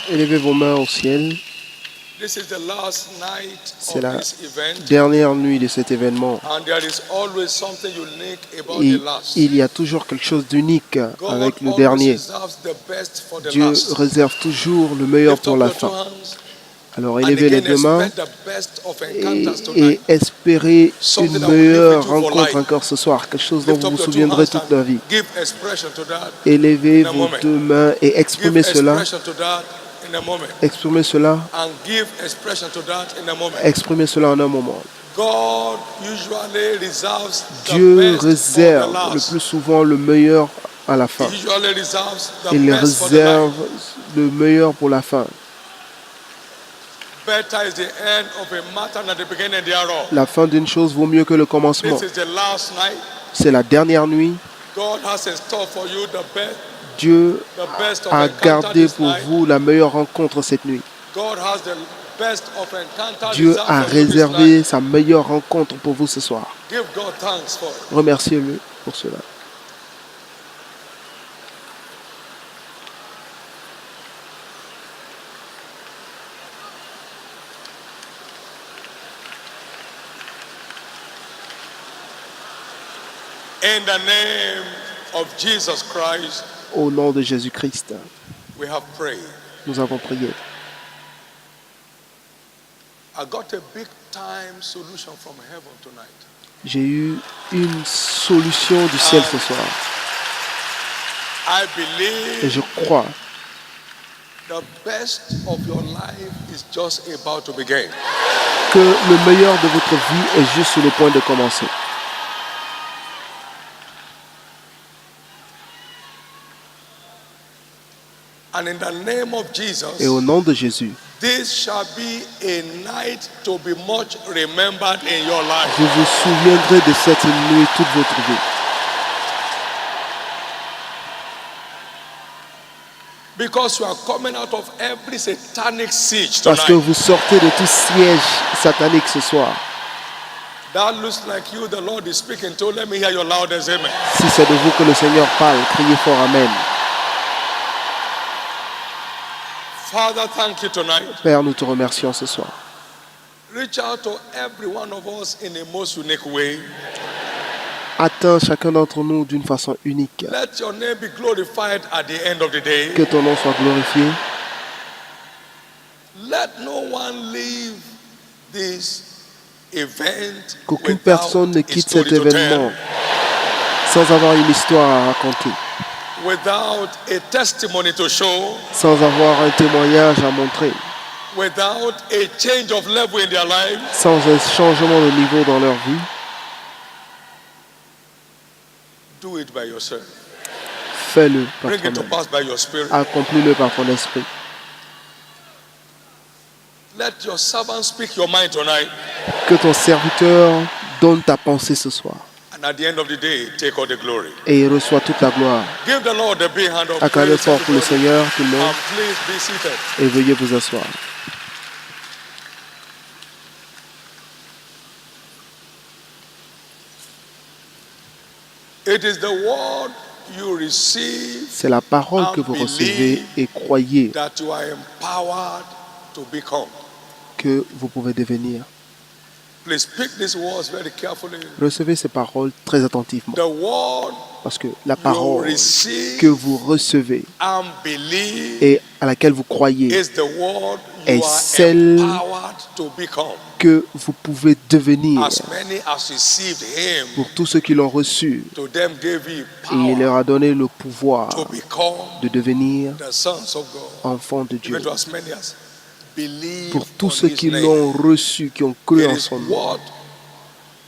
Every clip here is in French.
Élevez vos mains au ciel. C'est la dernière nuit de cet événement. Et il y a toujours quelque chose d'unique avec le dernier. Dieu réserve toujours le meilleur pour la fin. Alors élevez les deux mains et espérez une meilleure rencontre encore ce soir, quelque chose dont vous vous souviendrez toute la vie. Élevez vos deux mains et exprimez cela. Exprimez cela. Exprimez cela en un moment. Dieu réserve le plus souvent le meilleur à la fin. Il réserve le meilleur pour la fin. La fin d'une chose vaut mieux que le commencement. C'est la dernière nuit. Dieu a gardé pour vous la meilleure rencontre cette nuit. Dieu a réservé sa meilleure rencontre pour vous ce soir. Remerciez-le pour cela. In the name of Jesus Christ, au nom de Jésus-Christ, we have prayed. Nous avons prié. I got a big time solution from heaven tonight. J'ai eu une solution du ciel ce soir. I believe et je crois the best of your life is just about to begin. Que le meilleur de votre vie est juste sur le point de commencer. And in the name of Jesus, et au nom de Jésus, this shall be a night to be much remembered in your life. Vous vous souviendrez de cette nuit toute votre vie. Because you are coming out of every satanic siege tonight. Parce que vous sortez de tout siège satanique ce soir. That looks like you, the Lord is speaking to. Let me hear your loudest amen. Si c'est de vous que le Seigneur parle, criez fort Amen. Father, thank you tonight. Père, nous te remercions ce soir. Reach out to every one of us in a most unique way. Atteins chacun d'entre nous d'une façon unique. Let your name be glorified at the end of the day. Que ton nom soit glorifié. Let no one leave this event Qu'aucune personne ne quitte cet événement sans avoir une histoire à raconter. Without a testimony to show, sans avoir un témoignage à montrer, without a change of level in their lives, sans un changement de niveau dans leur vie, do it by yourself. Fais-le par Bring it to toi-même. pass by your spirit. Accomplis-le par ton esprit. Let your servant speak your mind tonight. Que ton serviteur donne ta pensée ce soir. And at the end of the day, take all the glory. Et il reçoit toute la gloire. Give the Lord a big hand of Acclamez praise. fort pour le Seigneur, tout le monde. And please be seated. Et veuillez vous asseoir. It is the word you receive. C'est la parole que vous recevez et croyez that you are empowered to become. Que vous pouvez devenir. Please pick these words very carefully. Recevez ces paroles très attentivement. The word parce que la parole que vous recevez et à laquelle vous croyez est celle que vous pouvez devenir. Pour tous ceux qui l'ont reçu, et il leur a donné le pouvoir de devenir enfants de Dieu. Pour tous ceux qui l'ont reçu, qui ont cru en son nom.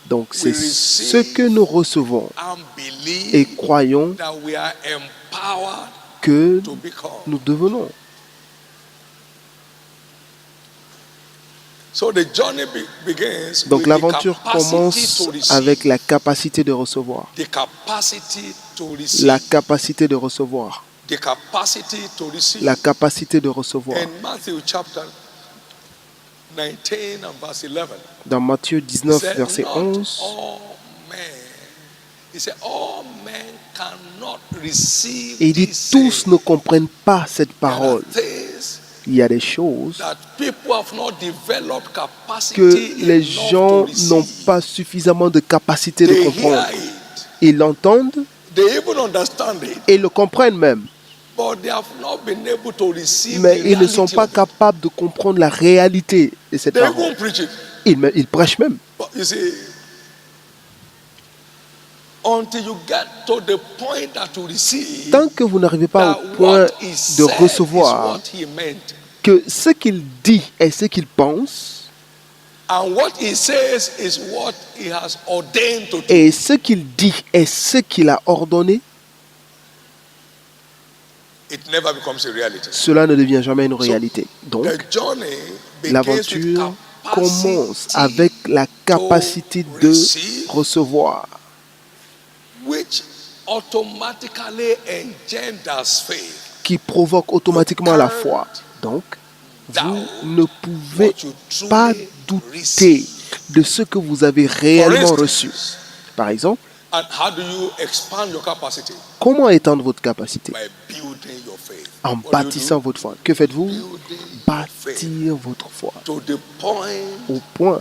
Donc c'est ce que nous recevons et croyons que nous devenons. Donc l'aventure commence avec la capacité de recevoir. La capacité de recevoir. La capacité de recevoir. Dans Matthieu 19, verset 11, Et il dit, tous ne comprennent pas cette parole. Il y a des choses que les gens n'ont pas suffisamment de capacité de comprendre. Ils l'entendent et le comprennent même. Mais ils ne sont pas capables de comprendre la réalité de cette parole. Ils prêchent même. Tant que vous n'arrivez pas au point de recevoir que ce qu'il dit est ce qu'il pense, et ce qu'il dit est ce qu'il a ordonné, cela ne devient jamais une réalité. Donc, l'aventure commence avec la capacité de recevoir, qui provoque automatiquement la foi. Donc, vous ne pouvez pas douter de ce que vous avez réellement reçu. Par exemple, comment étendre votre capacité? En bâtissant votre foi. Que faites-vous? Bâtir votre foi. Au point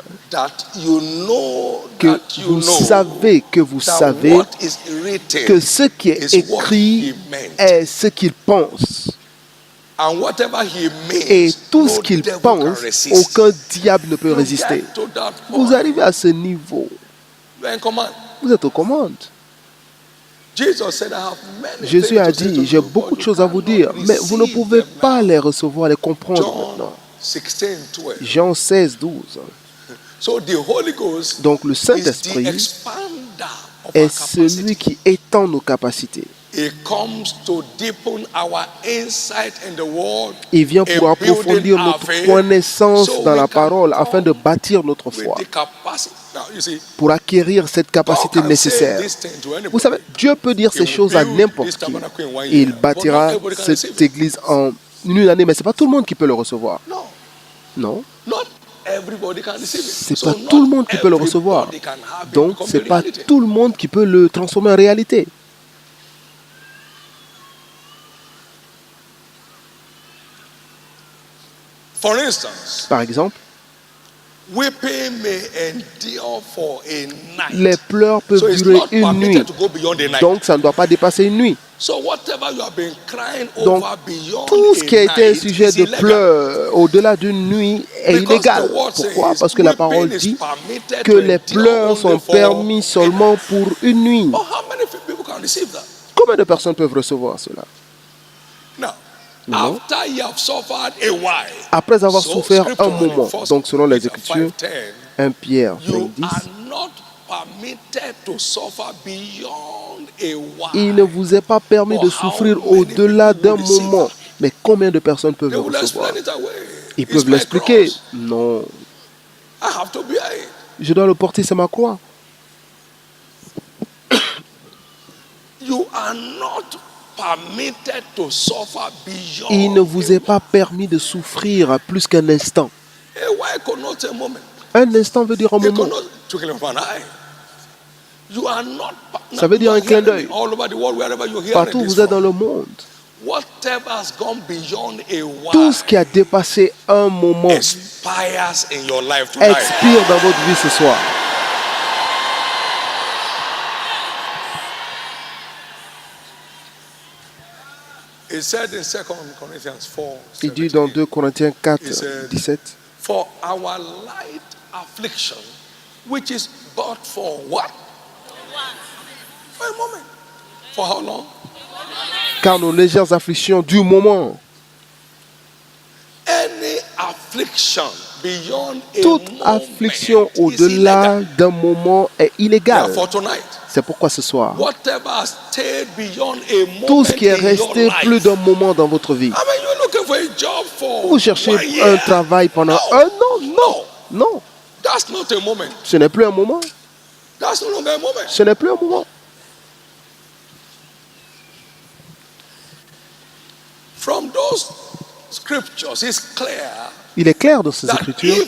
que vous savez que ce qui est écrit est ce qu'il pense. Et tout ce qu'il pense, aucun diable ne peut résister. Vous arrivez à ce niveau. Vous êtes aux commandes. Jésus a dit, j'ai beaucoup de choses à vous dire, mais vous ne pouvez pas les recevoir, les comprendre maintenant. Jean 16, 12. Donc le Saint-Esprit est celui qui étend nos capacités. Il vient pour approfondir notre connaissance dans la parole afin de bâtir notre foi, pour acquérir cette capacité nécessaire. Vous savez, Dieu peut dire ces choses à n'importe qui. Il bâtira cette église en une année, mais ce n'est pas tout le monde qui peut le recevoir. Non. Ce n'est pas tout le monde qui peut le recevoir. Donc, ce n'est pas tout le monde qui peut le transformer en réalité. Par exemple, les pleurs peuvent durer une nuit, donc ça ne doit pas dépasser une nuit. Donc, tout ce qui a été un sujet de pleurs au-delà d'une nuit est illégal. Pourquoi? Parce que la parole dit que les pleurs sont permis seulement pour une nuit. Combien de personnes peuvent recevoir cela? Non. Après avoir souffert un moment, donc selon les Écritures, 1 Pierre 5:10, il ne vous est pas permis de souffrir au-delà d'un moment. Mais combien de personnes peuvent le recevoir? Ils peuvent l'expliquer. Non. Je dois le porter, c'est ma croix. Il ne vous est pas permis de souffrir plus qu'un instant. Un instant veut dire un moment. Ça veut dire un clin d'œil. Partout où vous êtes dans le monde, tout ce qui a dépassé un moment expire dans votre vie ce soir. Il dit dans 2 Corinthiens 4, 17, For our light affliction, which is but for what? For a moment. For how long? Car nos légères afflictions du moment. Any affliction beyond a toute affliction au-delà d'un moment est illégale. C'est pourquoi ce soir, tout ce qui est resté plus d'un moment dans votre vie, vous cherchez un travail pendant un an, non. Ce n'est plus un moment. Ce n'est plus un moment. From those scriptures, it's clear. Il est clair dans ces Écritures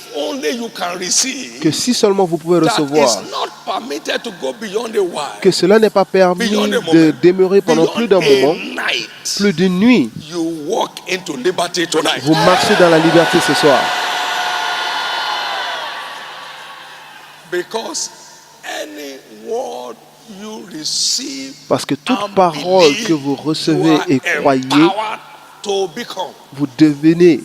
que si seulement vous pouvez recevoir que cela n'est pas permis de demeurer pendant plus d'un moment, plus d'une nuit. Vous marchez dans la liberté ce soir. Parce que toute parole que vous recevez et croyez, vous devenez.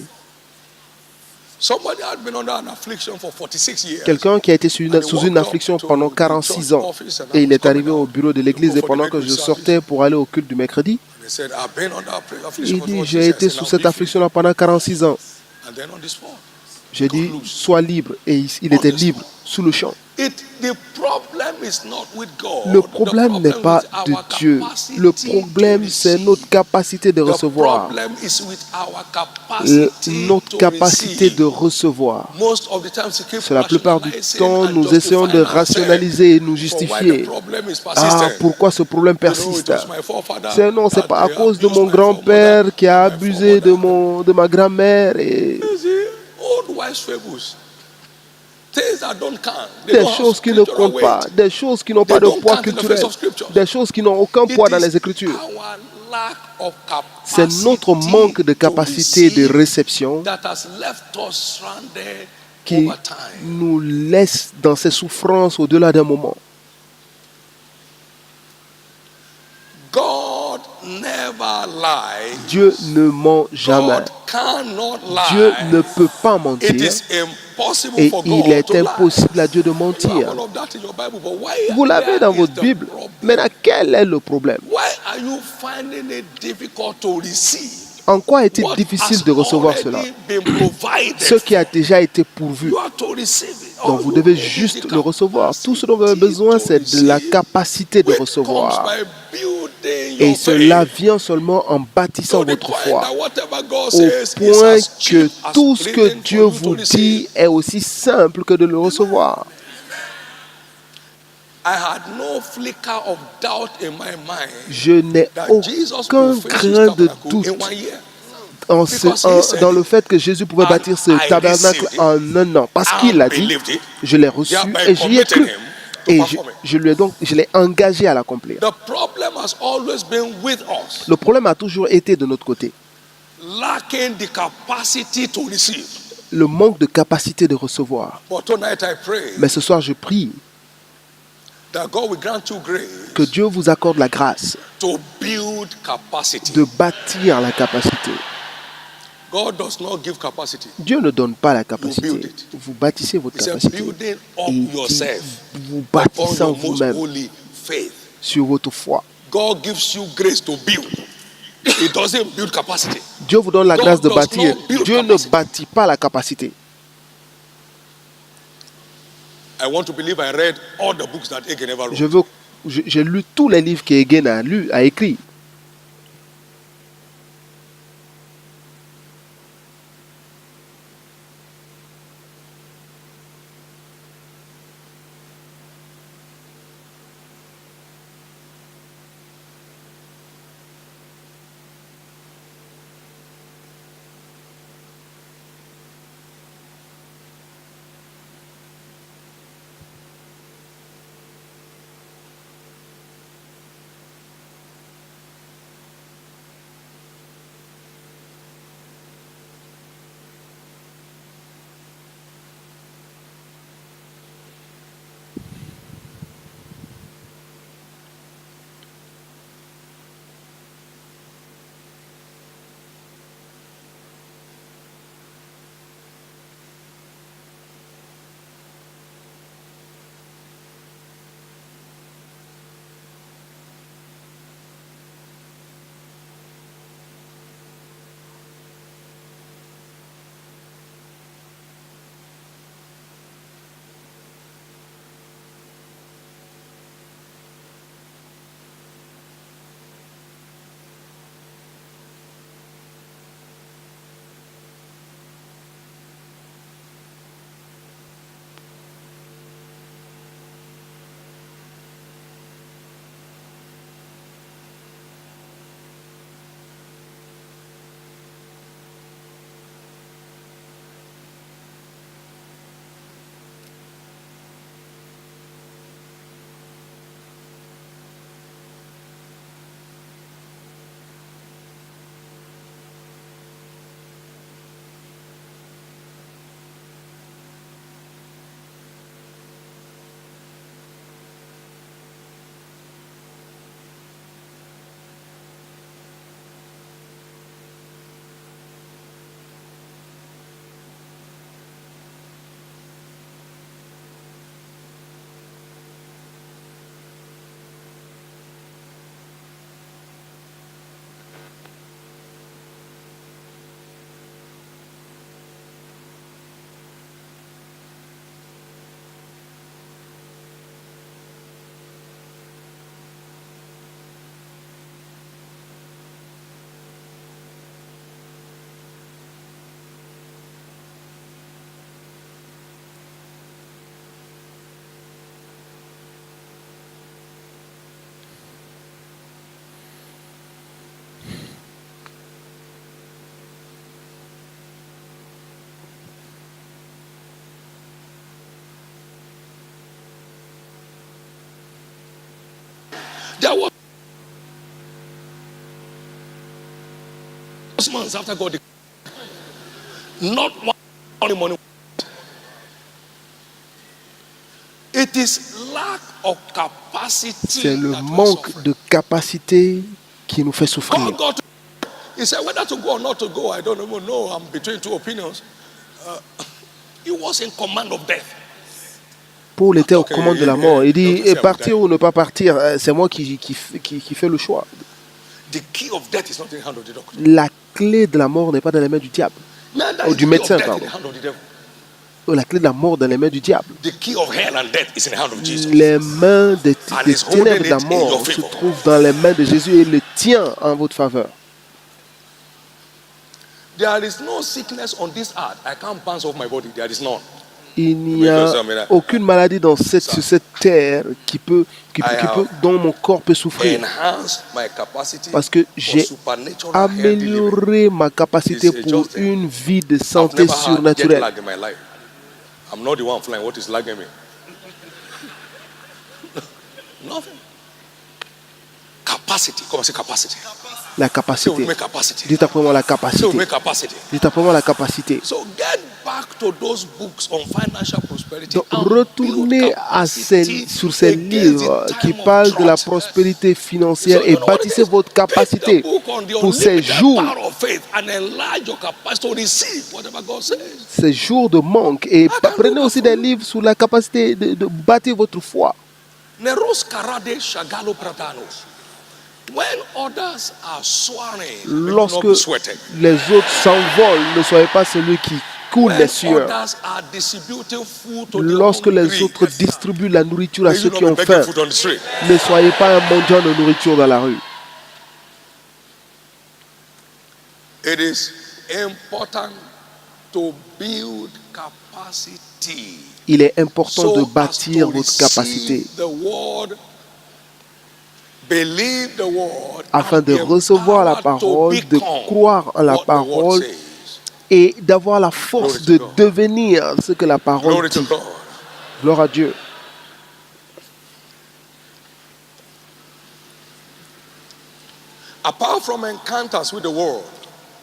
Quelqu'un qui a été sous une affliction pendant 46 ans et il est arrivé au bureau de l'église et pendant que je sortais pour aller au culte du mercredi, il dit, j'ai été sous cette affliction-là pendant 46 ans. J'ai dit, sois libre. Et il était libre sous le champ. Le problème n'est pas de Dieu. Le problème, c'est notre capacité de recevoir. Notre capacité de recevoir. C'est la plupart du temps, nous essayons de rationaliser et nous justifier. Ah, pourquoi ce problème persiste? Non, ce n'est pas à cause de mon grand-père qui a abusé de ma grand-mère. Des choses qui ne comptent pas, des choses qui n'ont pas de poids culturel, des choses qui n'ont aucun poids dans les Écritures. C'est notre manque de capacité de réception qui nous laisse dans ces souffrances au-delà d'un moment. Dieu ne ment jamais. Dieu ne peut pas mentir. Et il est impossible à Dieu de mentir. Vous l'avez dans votre Bible. Maintenant, quel est le problème? En quoi est-il difficile de recevoir cela? Ce qui a déjà été pourvu. Donc vous devez juste le recevoir. Tout ce dont vous avez besoin, c'est de la capacité de recevoir. Et cela vient seulement en bâtissant votre foi. Au point que tout ce que Dieu vous dit est aussi simple que de le recevoir. Je n'ai aucun grain de doute dans le fait que Jésus pouvait bâtir ce tabernacle en un an. Parce qu'il l'a dit, je l'ai reçu et j'y ai cru. Et je l'ai engagé à l'accomplir. Le problème a toujours été de notre côté. Le manque de capacité de recevoir. Mais ce soir, je prie que Dieu vous accorde la grâce de bâtir la capacité. Dieu ne donne pas la capacité. Vous bâtissez votre capacité. Et vous bâtissant vous-même sur votre foi. Dieu vous donne la grâce de bâtir. Dieu ne bâtit pas la capacité. J'ai lu tous les livres qu'Hagin a écrits. There was months after God, not one money. It is lack of capacity. C'est le manque de capacité qui nous fait souffrir. He said whether to go or not to go, I don't even know. I'm between two opinions. He was in command of death. Paul était aux commandes de la mort. Il dit partir ou ne pas partir, c'est moi qui fais le choix. The key of death is not in the hand of the doctor. La clé de la mort n'est pas dans les mains du diable. Ou du médecin, pardon. La clé de la mort dans les mains du diable. The key of hell and death is in the hand of Jesus. Les mains des ténèbres de la mort se trouvent dans les mains de Jésus et il le tient en votre faveur. There is no sickness on this earth I can't bounce off my body. There is none. Il n'y a aucune maladie sur cette terre dont mon corps peut souffrir. Parce que j'ai amélioré ma capacité pour une vie de santé surnaturelle. I'm not the one flying. What is lagging me? Nothing. Capacity. Come on, say capacity. La capacité. Dites après moi la capacité. Dites après moi la capacité. So get back to those books on financial prosperity. Donc retournez sur ces livres qui parlent de la prospérité financière et bâtissez votre capacité pour ces jours. Ces jours de manque. Et prenez aussi des livres sur la capacité de bâtir votre foi. Lorsque les autres s'envolent, ne soyez pas celui qui coule les sueurs. Lorsque les autres distribuent la nourriture à ceux qui ont faim, ne soyez pas un mendiant de nourriture dans la rue. It is important to build capacity. Il est important de bâtir votre capacité afin de recevoir la parole, de croire en la parole et d'avoir la force de devenir ce que la parole dit. Gloire à Dieu.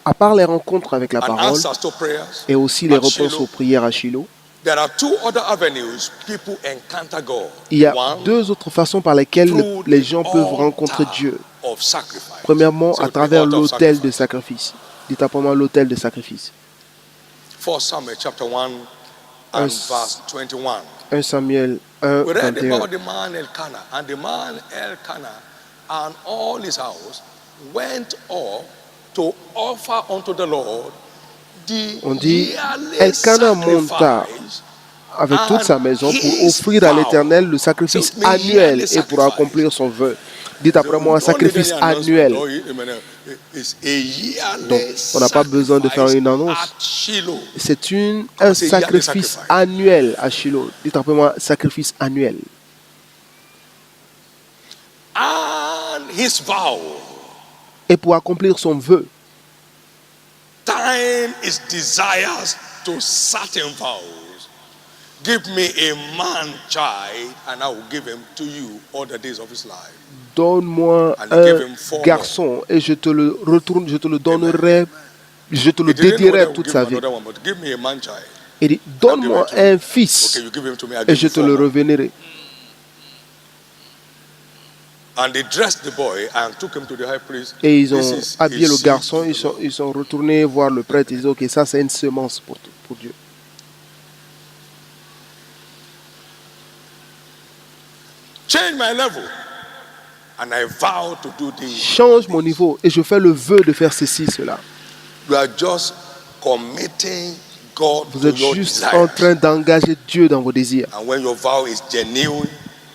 À part les rencontres avec la parole et aussi les réponses aux prières à Shiloh, il y a deux autres façons par lesquelles les gens peuvent rencontrer Dieu. Premièrement, à travers l'autel de sacrifice. Dites après moi l'autel de sacrifice. 1 Samuel chapter 1 and verse 21. 1 Samuel 1, We read 21. about the man Elkanah, and the man Elkanah and all his house went up to offer unto the Lord the On dit, yearly Elkanah monta sacrifice avec toute sa maison pour offrir à l'Éternel le sacrifice annuel et pour accomplir son vœu. Dites après moi, un sacrifice annuel. Donc, on n'a pas besoin de faire une annonce. C'est un sacrifice annuel à Shiloh. Dites après moi, sacrifice annuel. And his vow. Et pour accomplir son vœu. Time is desires to certain vows. Give me a man child, and I will give him to you all the days of his life. Donne-moi un garçon et je te le retourne, je te le donnerai, je te le dédierai toute sa vie. Il dit, donne-moi un fils et je te le revénérai. Et ils ont habillé le garçon, ils sont retournés voir le prêtre, ils disent, ok, ça c'est une semence pour Dieu. Change my level. And I vow to do this. Change mon niveau et je fais le vœu de faire ceci, cela. You are just committing God Vous êtes juste en train d'engager Dieu dans vos désirs. And when your vow is genuine,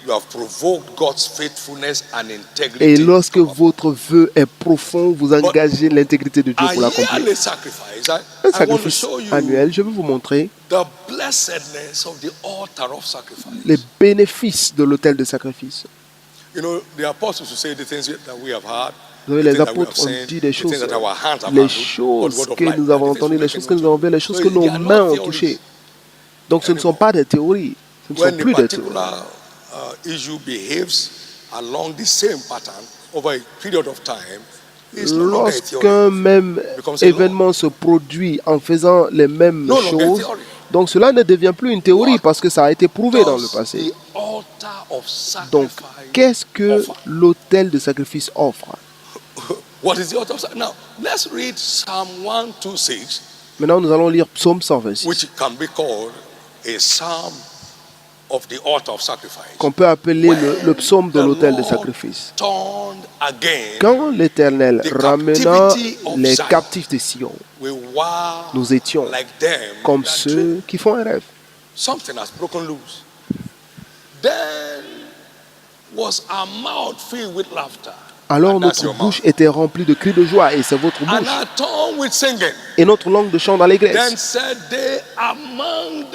you have provoked God's faithfulness and integrity. Et lorsque votre vœu est profond, vous engagez l'intégrité de Dieu pour l'accomplir. Un sacrifice annuel, je vais vous montrer les bénéfices de l'autel de sacrifice. Vous savez, les apôtres ont dit des choses, les choses que nous avons entendues, les choses que nous avons vues, les choses que nos mains ont touchées. Donc ce ne sont pas des théories, ce ne sont plus des théories. along the same pattern over a period of time, lorsqu'un même événement se produit en faisant les mêmes choses, donc cela ne devient plus une théorie parce que ça a été prouvé dans le passé. Donc, qu'est-ce que l'autel de sacrifice offre? Maintenant, nous allons lire Psaume 126, qu'on peut appeler le psaume de l'autel de sacrifice. Quand l'Éternel ramena les captifs de Sion, nous étions comme ceux qui font un rêve. Alors notre bouche était remplie de cris de joie, et c'est votre bouche, et notre langue de chants d'allégresse.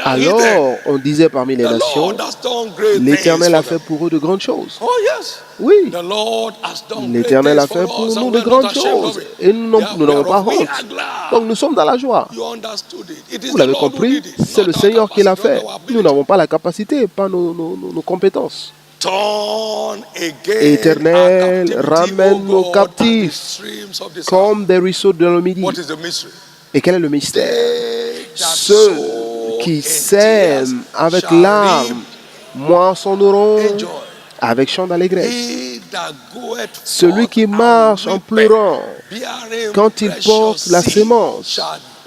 Alors on disait parmi les nations, l'Éternel a fait pour eux de grandes choses. Oui, l'Éternel a fait pour nous de grandes choses, et nous n'avons pas honte. Donc nous sommes dans la joie. Vous l'avez compris, c'est le Seigneur qui l'a fait. Nous n'avons pas la capacité, pas nos compétences. Éternel, ramène nos captifs comme des ruisseaux de le midi. Et quel est le mystère? Ceux qui sèment avec larmes moissonneront avec chant d'allégresse. Celui qui marche en pleurant quand il porte la sémence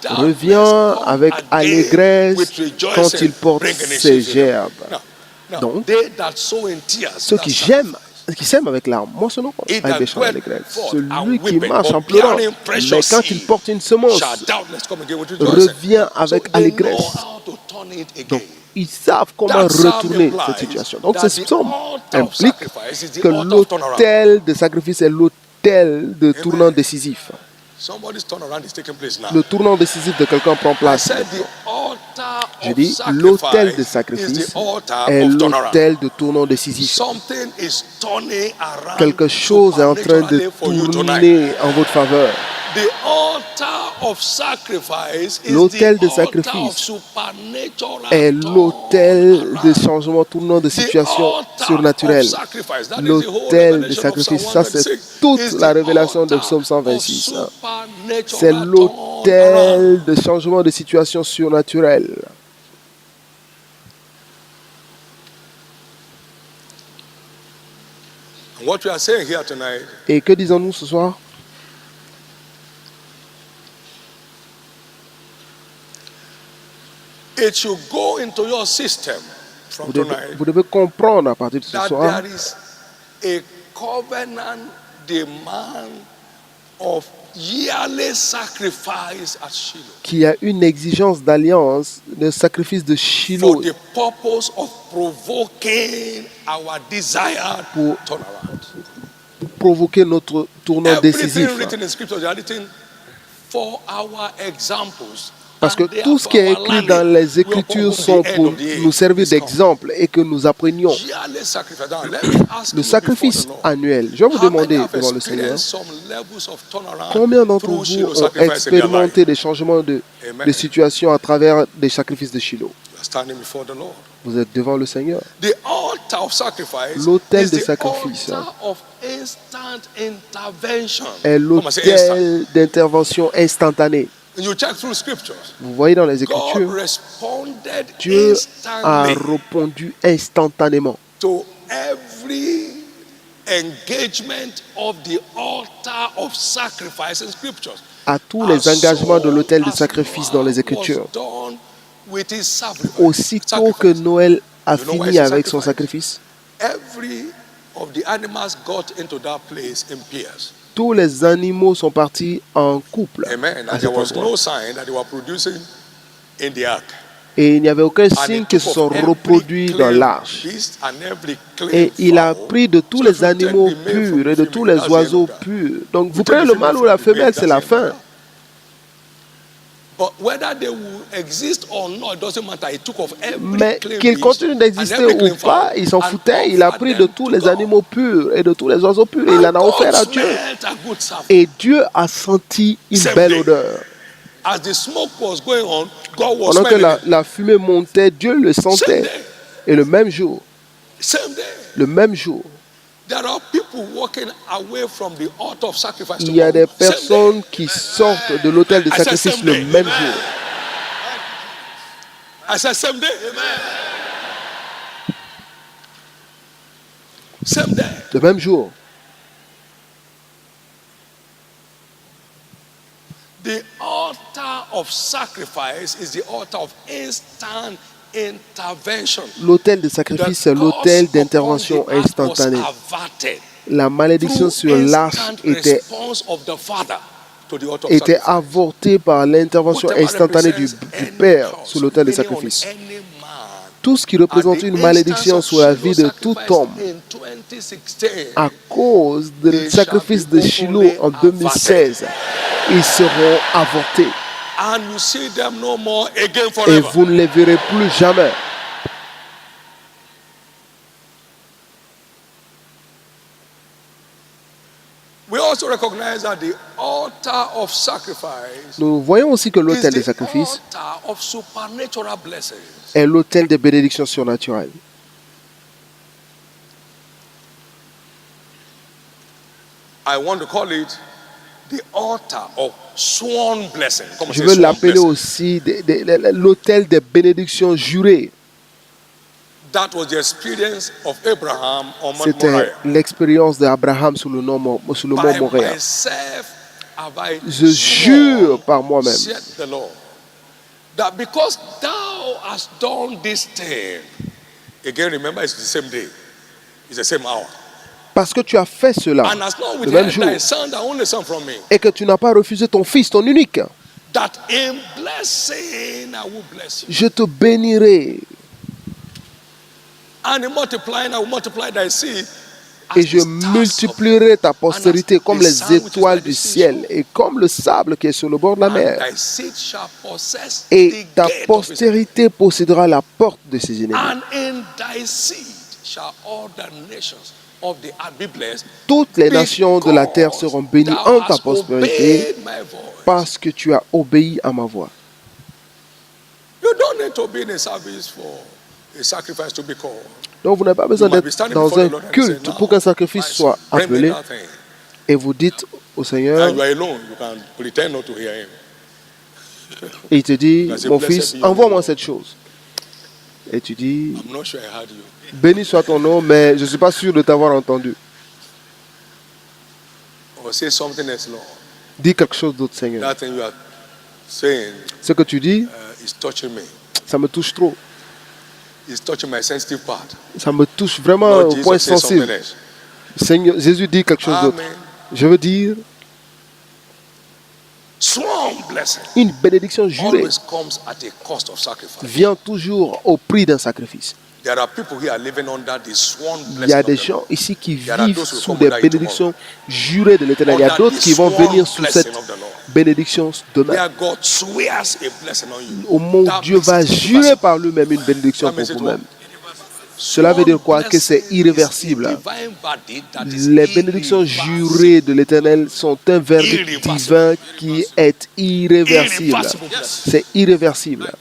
revient avec allégresse quand il porte ses gerbes. Donc, ceux qui sèment avec larmes moissonneront avec des chants d'allégresse. Celui qui marche en pleurant, mais quand il porte une semence, revient avec allégresse. Donc, ils savent comment retourner cette situation. Donc, ce psaume implique que l'autel de sacrifice est l'autel de tournant décisif. Le tournant décisif de quelqu'un prend place. Je dis, l'autel de sacrifice est l'autel de tournant décisif. Quelque chose est en train de tourner en votre faveur. L'autel de sacrifice est l'autel de changement tournant de situation surnaturelle. L'autel de sacrifice, ça c'est toute la révélation de Psaume 126. C'est l'autel de changement de situation surnaturelle. Et que disons-nous ce soir? It should go into your system from tonight. Vous devez comprendre à partir de ce soir there is a covenant demand of yearly sacrifice at Shiloh. Qu'il y a une exigence d'alliance, de sacrifice de Shiloh. For the purpose of provoking our desired turnaround. Provoquer notre tournant décisif. Written in scripture, they are written for our examples. Parce que tout ce qui est écrit dans les Écritures sont pour nous servir d'exemple et que nous apprenions. Le sacrifice annuel, je vais vous demander devant le Seigneur, combien d'entre vous ont expérimenté des changements de situation à travers des sacrifices de Shiloh? Vous êtes devant le Seigneur. L'autel de sacrifice est l'autel d'intervention instantanée. Vous voyez dans les Écritures, Dieu a répondu instantanément à tous les engagements de l'autel de sacrifice dans les Écritures. Aussitôt que Noël a fini avec son sacrifice, tous les animaux sont partis en couple. Et il n'y avait aucun signe qu'ils se sont reproduits dans l'arche. Et il a pris de tous les animaux purs et de tous les oiseaux purs. Donc vous prenez le mâle ou la femelle, c'est la fin. Mais qu'ils continuent d'exister ou pas, il s'en foutait. Il a pris de tous les animaux purs et de tous les oiseaux purs et il en a offert à Dieu. Et Dieu a senti une belle odeur. Pendant que la fumée montait, Dieu le sentait. Et le même jour, Il y a des personnes qui sortent de l'autel de sacrifice le même jour. Le même jour. The altar of sacrifice is the altar of instant intervention. L'autel de sacrifice, c'est l'autel d'intervention instantanée. La malédiction sur l'arche était avortée par l'intervention instantanée du Père sur l'autel de sacrifice. Tout ce qui représente une malédiction sur la vie de tout homme à cause du sacrifice de Shiloh en 2016, ils seront avortés. Et vous ne les verrez plus jamais. Nous voyons aussi que l'autel des sacrifices est l'autel des bénédictions surnaturelles. Je veux l'appeler aussi l'autel des bénédictions jurées. C'était l'expérience d'Abraham sur le mont Moria. Je jure par moi-même parce que tu as fait cela le même jour et que tu n'as pas refusé ton fils, ton unique, je te bénirai. Et je multiplierai ta postérité comme les étoiles du ciel et comme le sable qui est sur le bord de la mer. Et ta postérité possédera la porte de ses ennemis. Toutes les nations de la terre seront bénies en ta prospérité parce que tu as obéi à ma voix. Donc vous n'avez pas besoin d'être dans un culte pour qu'un sacrifice soit appelé. Et vous dites au Seigneur, et il te dit, mon fils, envoie-moi cette chose. Et tu dis, béni soit ton nom, mais je ne suis pas sûr de t'avoir entendu. Dis quelque chose d'autre, Seigneur. Ce que tu dis, ça me touche trop. Ça me touche vraiment au point sensible. Seigneur, Jésus dit quelque chose d'autre. Je veux dire, une bénédiction jurée vient toujours au prix d'un sacrifice. Il y a des gens ici qui vivent sous des bénédictions jurées de l'Éternel. Il y a d'autres qui vont venir sous cette bénédiction demain. Au moment où Dieu va jurer par lui-même une bénédiction pour vous-même. Cela veut dire quoi? Que c'est irréversible. Les bénédictions jurées de l'Éternel sont un verdict divin qui est irréversible. C'est irréversible.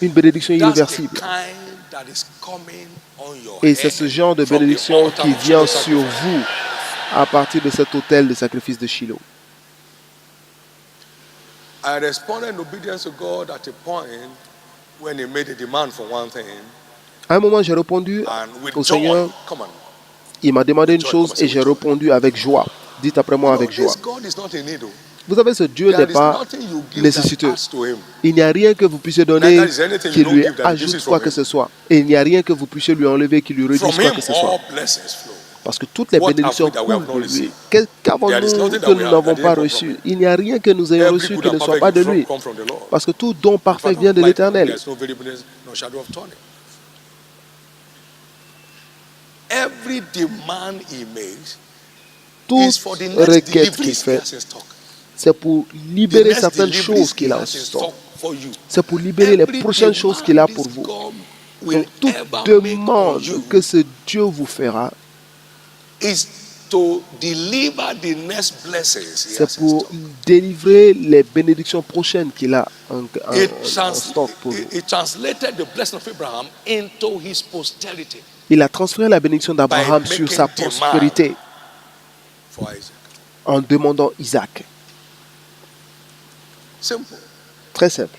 Une bénédiction irréversible. Et c'est ce genre de bénédiction qui vient sur vous à partir de cet autel de sacrifice de Shiloh. À un moment, j'ai répondu au Seigneur. Il m'a demandé une chose et j'ai répondu avec joie. Dites après moi avec joie. Vous savez, ce Dieu n'est pas nécessiteux. Il n'y a rien que vous puissiez donner qui lui ajoute quoi que ce soit. Et il n'y a rien que vous puissiez lui enlever qui lui réduise quoi que ce soit. Parce que toutes les bénédictions coulent de lui. Qu'avons-nous que nous n'avons pas reçu? Il n'y a rien que nous ayons reçu qui ne soit pas de lui. Parce que tout don parfait vient de l'Éternel. Toute requête qu'il fait, c'est pour libérer certaines choses qu'il a en stock. C'est pour libérer les prochaines choses qu'il a pour vous. Donc, toute demande que ce Dieu vous fera C'est pour délivrer les bénédictions prochaines qu'il a en stock pour nous. Il a transféré la bénédiction d'Abraham sur sa prospérité en demandant Isaac. Très simple.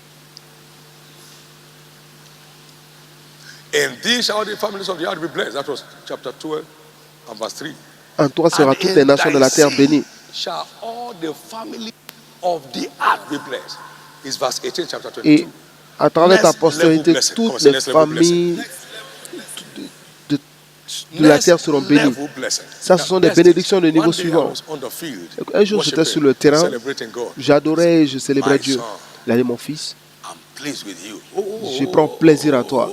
En toi sera toutes les nations de la terre bénies. Et à travers ta postérité, toutes les familles de la terre seront bénies. Ça, ce sont des bénédictions de niveau suivant. Un jour, j'étais sur le terrain, j'adorais et je célébrais Dieu. Il a dit, mon fils, je prends plaisir à toi.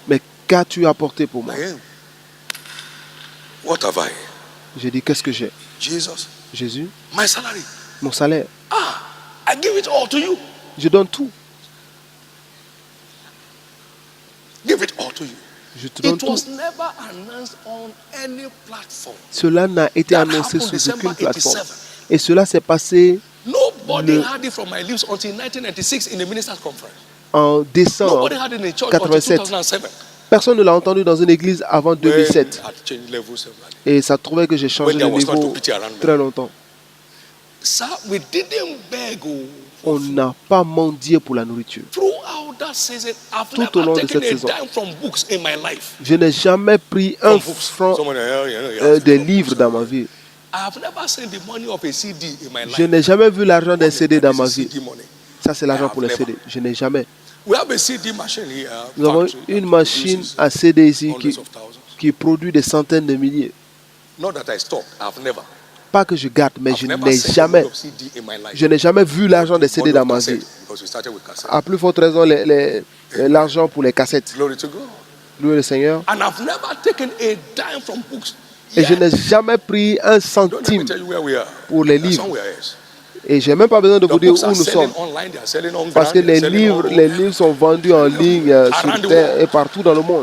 Mais qu'as-tu apporté pour moi? J'ai dit, qu'est-ce que j'ai? Jésus, mon salaire. Je donne tout. Je te donne tout. Cela n'a été annoncé sur aucune plateforme. Et cela s'est passé en décembre 1987. Personne ne l'a entendu dans une église avant 2007. Et ça trouvait que j'ai changé de niveau très longtemps. On n'a pas mendié pour la nourriture. Tout au long de cette saison, je n'ai jamais pris un franc des livres dans ma vie. Je n'ai jamais vu l'argent des CD dans ma vie. Ça, c'est l'argent pour les CD. Je n'ai jamais. Nous avons une machine à CD ici qui produit des centaines de milliers. Pas que je garde, mais je n'ai jamais vu l'argent des CD dans ma vie. À plus forte raison, l'argent pour les cassettes. Louez le Seigneur. Et je n'ai jamais pris un centime pour les livres. Et je n'ai même pas besoin de vous dire où nous sommes. Parce que les livres sont vendus en ligne sur terre et partout dans le monde.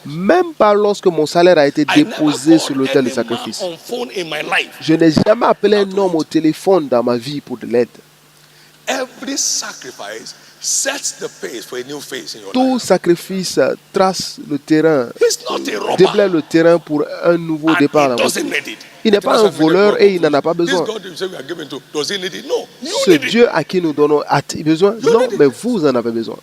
Même pas lorsque mon salaire a été déposé sur l'autel de sacrifice. Je n'ai jamais appelé un homme au téléphone dans ma vie pour de l'aide. Tout sacrifice trace le terrain, déblaye le terrain pour un nouveau départ dans votre vie. Il n'est pas un voleur et il n'en a pas besoin. Ce Dieu à qui nous donnons a-t-il besoin? Non, mais vous en avez besoin.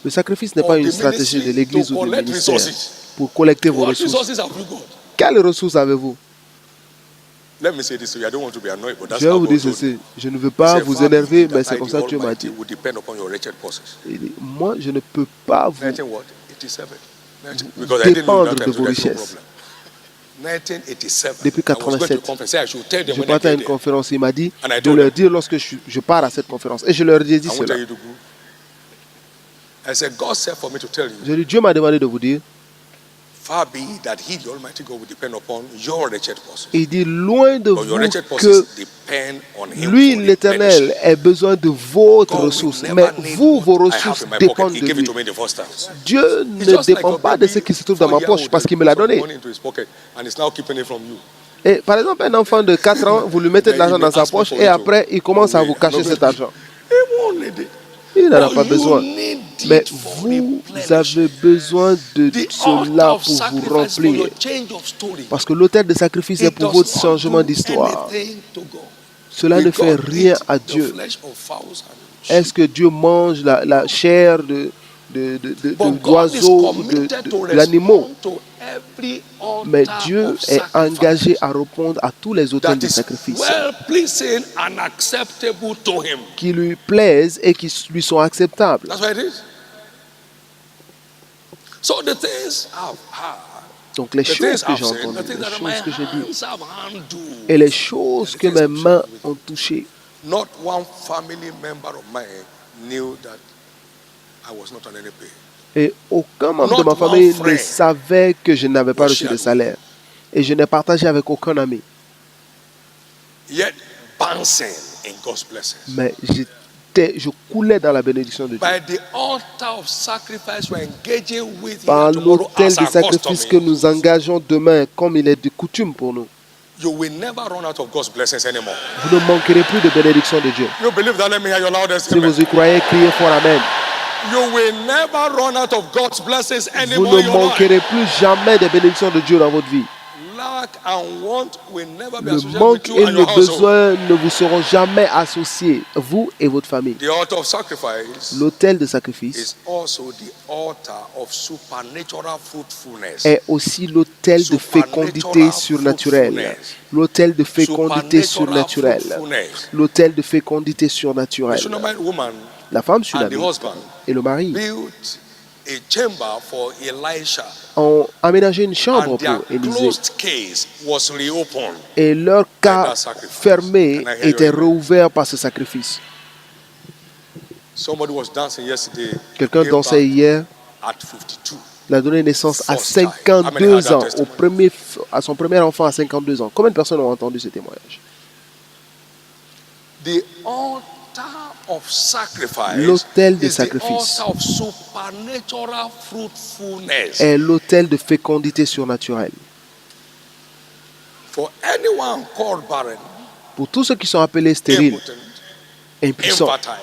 Le sacrifice n'est pas une stratégie de l'Église ou du ministère pour collecter vos ressources. Quelles ressources avez-vous? Je vais vous dire ceci. Je ne veux pas vous énerver, mais c'est comme ça que Dieu m'a dit. Moi, je ne peux pas vous dépendre de vos richesses. Depuis 1987, je partais à une conférence. Il m'a dit de leur dire lorsque je pars à cette conférence. Et je leur ai dit cela. J'ai dit, Dieu m'a demandé de vous dire. Il dit loin de vous que lui, l'Éternel, ait besoin de votre ressource. Mais vous, vos ressources dépendent de lui. Dieu ne dépend pas de ce qui se trouve dans ma poche parce qu'il me l'a donné. Et par exemple, un enfant de 4 ans, vous lui mettez de l'argent dans sa poche et après, il commence à vous cacher cet argent. Il n'en a pas besoin. Mais vous avez besoin de cela pour vous remplir. Parce que l'autel de sacrifice est pour votre changement d'histoire. Cela ne fait rien à Dieu. Est-ce que Dieu mange la chair d'oiseaux, de l'animal? Mais Dieu est engagé à répondre à tous les autels de sacrifice qui lui plaisent et qui lui sont acceptables. Donc les choses que j'ai entendues, les choses que j'ai dites et les choses que mes mains ont touchées, et aucun membre de ma famille ne savait que je n'avais pas reçu de salaire. Et je n'ai partagé avec aucun ami. Yet bouncing in God's blessings. Mais je coulais dans la bénédiction de Dieu. By the altar of sacrifice we're engaging with Par here tomorrow l'autel as de our sacrifice que custom nous engageons demain, comme il est de coutume pour nous, you will never run out of God's blessings anymore. vous ne manquerez plus de bénédiction de Dieu. You believe that? Let me hear your loudest Si amen. vous y croyez, criez fort Amen. You will never run out of God's blessings Vous anymore ne in your life. manquerez plus jamais des bénédictions de Dieu dans votre vie. Lack and want will never be Le associated manque with you et and le your household. besoin ne vous seront jamais associés, vous et votre famille. The altar of sacrifice L'autel de sacrifice is also the altar of supernatural fruitfulness. est aussi l'autel de fécondité surnaturelle. L'autel de fécondité surnaturelle. L'autel de fécondité The surnaturelle. Shunammite woman La femme and the Shunammite husband et le mari built a chamber for Elisha, ont aménagé une chambre and their pour Élisée. closed case was reopened. Et leur cas fermé était rouvert par ce sacrifice. Somebody was dancing yesterday. Quelqu'un gave dansait birth hier. at 52. Il a donné naissance à First time. 52 ans, Testimony. à son premier enfant à 52 ans. Combien de personnes ont entendu ce témoignage? The altar of sacrifice L'autel de is the sacrifice altar of supernatural fruitfulness. est l'autel de fécondité surnaturelle. For anyone called barren, Pour tous ceux qui sont appelés stériles, impotent, impuissants, infertile,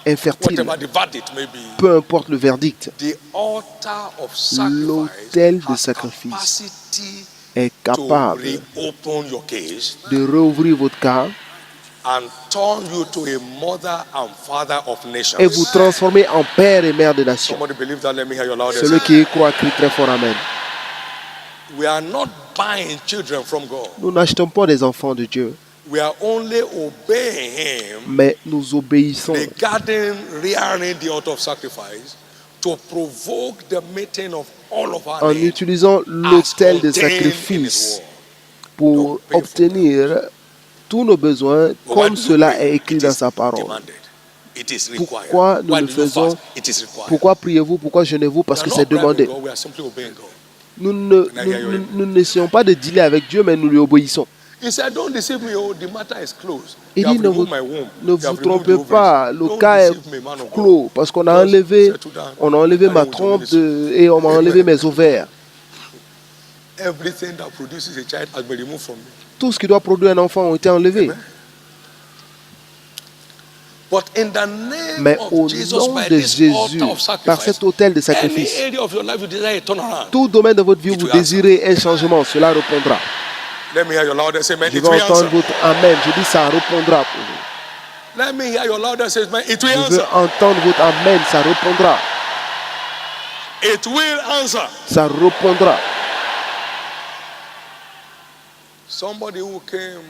infertiles, whatever the verdict may be, peu importe le verdict, the altar of l'autel de sacrifice has sacrifice capacity est to capable reopen your case de rouvrir votre cas and turn you to a mother and father of nations. et vous transformer en père et mère des nations. Somebody believe that? Let me hear your loudest. Celui qui y croit crie très fort Amen. We are not buying children from God. Nous n'achetons pas des enfants de Dieu, We are only obeying Him, mais nous obéissons regarding rearing the altar of sacrifice to provoke the meeting of all of our en needs utilisant l'autel as de contained in His sacrifice word. pour obtenir tous nos besoins But why comme do you cela pray? est écrit It dans is sa parole. demanded. It is Pourquoi required. nous Why le do you faisons? fast? It is required. Pourquoi priez-vous? Pourquoi jeûnez-vous? Parce We que are c'est not bribing demandé. God, we are simply obeying God. Nous n'essayons pas de dealer avec Dieu, mais nous lui obéissons. He said, don't deceive me, oh, the matter is closed. Il You dit, have ne vous, removed my womb. ne You vous have removed trompez the pas, ovaries. le Don't cas est deceive me, man of God. clos, parce qu'on a Just enlevé, settle down. on a enlevé And ma I will trompe do et on m'a enlevé mes ovaires. Everything that produces a child has been removed from me. Tout ce qui doit produire un enfant ont été enlevés. Amen. But in the name Mais of au Jesus, nom by de this Jésus, altar of par sacrifice, cet autel de any sacrifice, area of your life you desire a turnaround. tout domaine de votre vie où It vous will answer. désirez un changement, cela répondra. Let me hear your loudest amen. Je It veux will entendre answer. votre Amen. Je dis ça répondra pour vous. Let me hear your loudest amen. It will Je veux answer. entendre votre Amen, ça répondra. It will answer. Ça répondra. Somebody who came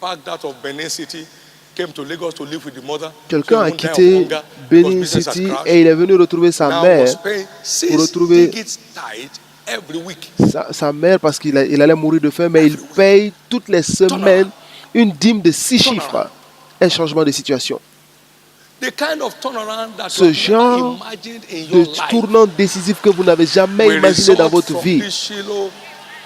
packed out of Benin City came to Lagos to live with the mother. Quelqu'un So a he won't die of quitté hunger because Benin business has City crashed. et il est venu retrouver sa Now mère, was paying 6 retrouver- tickets tight every week. sa mère parce qu'il allait mourir de faim, mais il paye toutes les semaines une dîme de 6 chiffres. Un changement de situation. The kind of turnaround that Ce you have genre never imagined in De your life tournant décisif que vous n'avez jamais will imaginé dans result votre from vie this Shiloh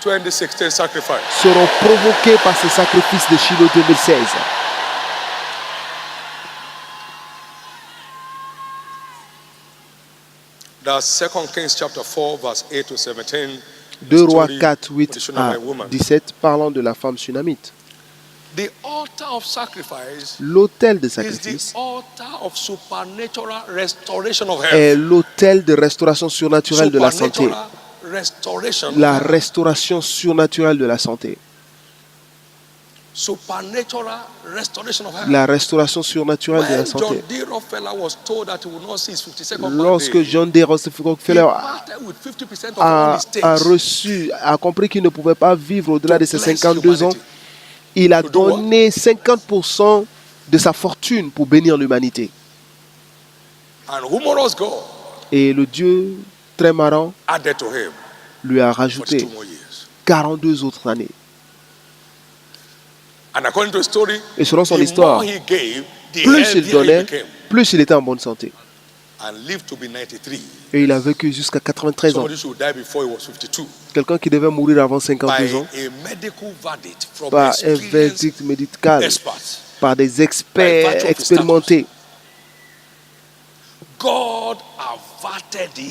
2016 sacrifice. seront provoqués par ce sacrifice de Shiloh 2016. That's 2 Kings chapter 4 verse 8 to 17. 2 Rois story 4, of the 8 à Shunammite woman. 17, parlant de la femme sunamite. The altar of sacrifice L'autel de is the sacrifice altar of supernatural restoration of health. est l'autel de restauration surnaturelle de la santé. Supernatural restoration. La of health. restauration surnaturelle de la santé. Supernatural restoration of health. La restauration surnaturelle de la When santé. John D. Rockefeller was told that he would not see his 52nd Lorsque birthday, John D. Rockefeller he parted with 50% of all his a compris qu'il ne pouvait pas vivre au-delà de ses bless 52 ans, humanity. il a To do what? donné 50% de sa fortune pour bénir l'humanité. And humorous God Et le Dieu très marrant added to him lui a 42 rajouté more years. 42 autres années. And according to the story, Et selon son the histoire, more he gave, the plus il healthier he donnait, became. plus il était en bonne santé. Et il a vécu jusqu'à 93 ans. Quelqu'un qui devait mourir avant 52 ans par un verdict médical, par des experts expérimentés.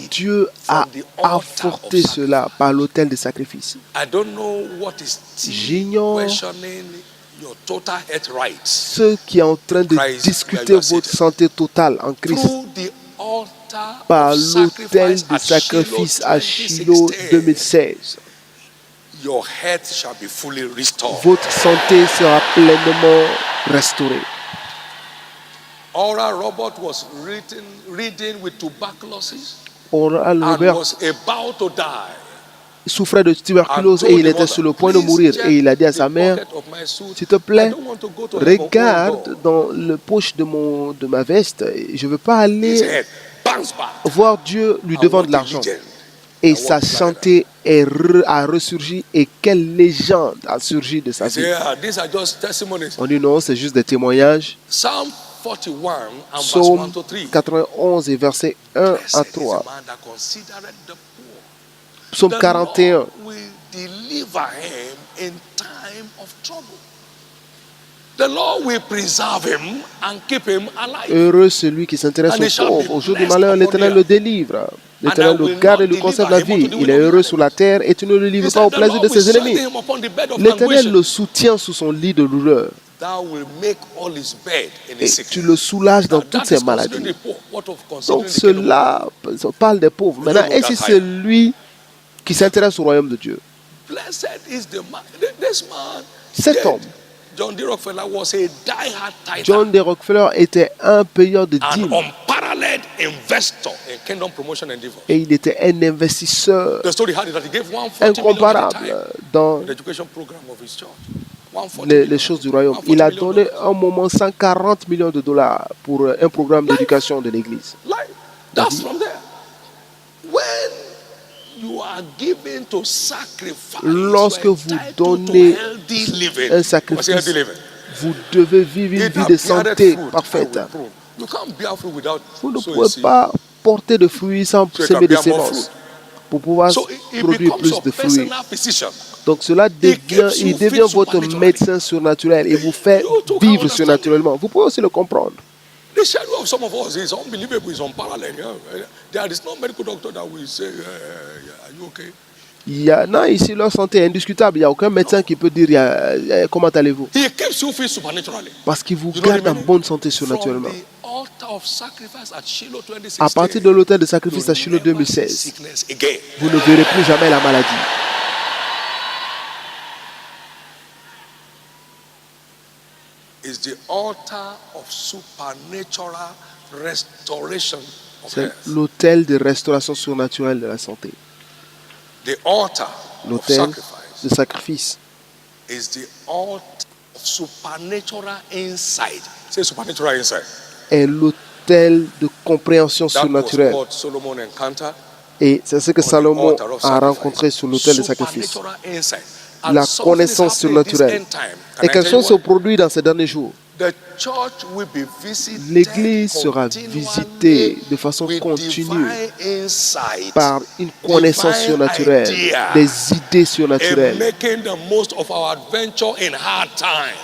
Dieu a avorté cela par l'autel des sacrifices. J'ignore ceux qui sont en train de discuter votre santé totale en Christ par l'autel de sacrifice à Shiloh 2016. Votre santé sera pleinement restaurée. Oral Robert was ridden with tuberculosis Oral and Robert was about to die. souffrait de tuberculose et il était sur le point de mourir. Et il a dit à sa mère, s'il te plaît, regarde dans le poche de ma veste. Je ne veux pas aller voir Dieu lui devant de l'argent. Et sa santé a ressurgi. Et quelle légende a surgi de sa vie. On dit non, c'est juste des témoignages. Psaume 91 et versets 1 à 3. Psaume 41. Heureux celui qui s'intéresse aux pauvres. Au jour du malheur, l'Éternel le délivre. L'Éternel le garde et lui conserve la vie. Il est heureux sur la terre et tu ne le livres pas au plaisir de ses ennemis. L'Éternel le soutient sous son lit de douleur. Et tu le soulages dans toutes ses maladies. Donc cela parle des pauvres. Maintenant, et c'est celui qui s'intéresse au royaume de Dieu. Cet homme, John D. Rockefeller, était un payeur de dîmes. Et il était un investisseur incomparable dans les choses du royaume. Il a donné un moment 140 millions de dollars pour un programme d'éducation de l'église. Lorsque vous donnez un sacrifice, vous devez vivre une vie de santé parfaite. Vous ne pouvez pas porter de fruits sans semer des semences pour pouvoir produire plus de fruits. Donc il devient votre médecin surnaturel et vous fait vivre surnaturellement. Vous pouvez aussi le comprendre. The shadow of some of us is unbelievable, is unparalleled. There is no medical doctor that will say, are you okay? Il y en a ici, leur santé est indiscutable. Il n'y a aucun médecin qui peut dire comment allez-vous. Parce qu'il vous garde en bonne santé surnaturellement. À partir de l'autel de sacrifice à Shiloh 2016, vous ne verrez plus jamais la maladie. C'est l'autel de restauration surnaturelle de la santé. L'autel de sacrifice est l'autel de compréhension surnaturelle. Et c'est ce que Salomon a rencontré sur l'autel de sacrifice. La connaissance surnaturelle. Et quelque chose se produit dans ces derniers jours. L'Église sera visitée de façon continue par une connaissance surnaturelle, des idées surnaturelles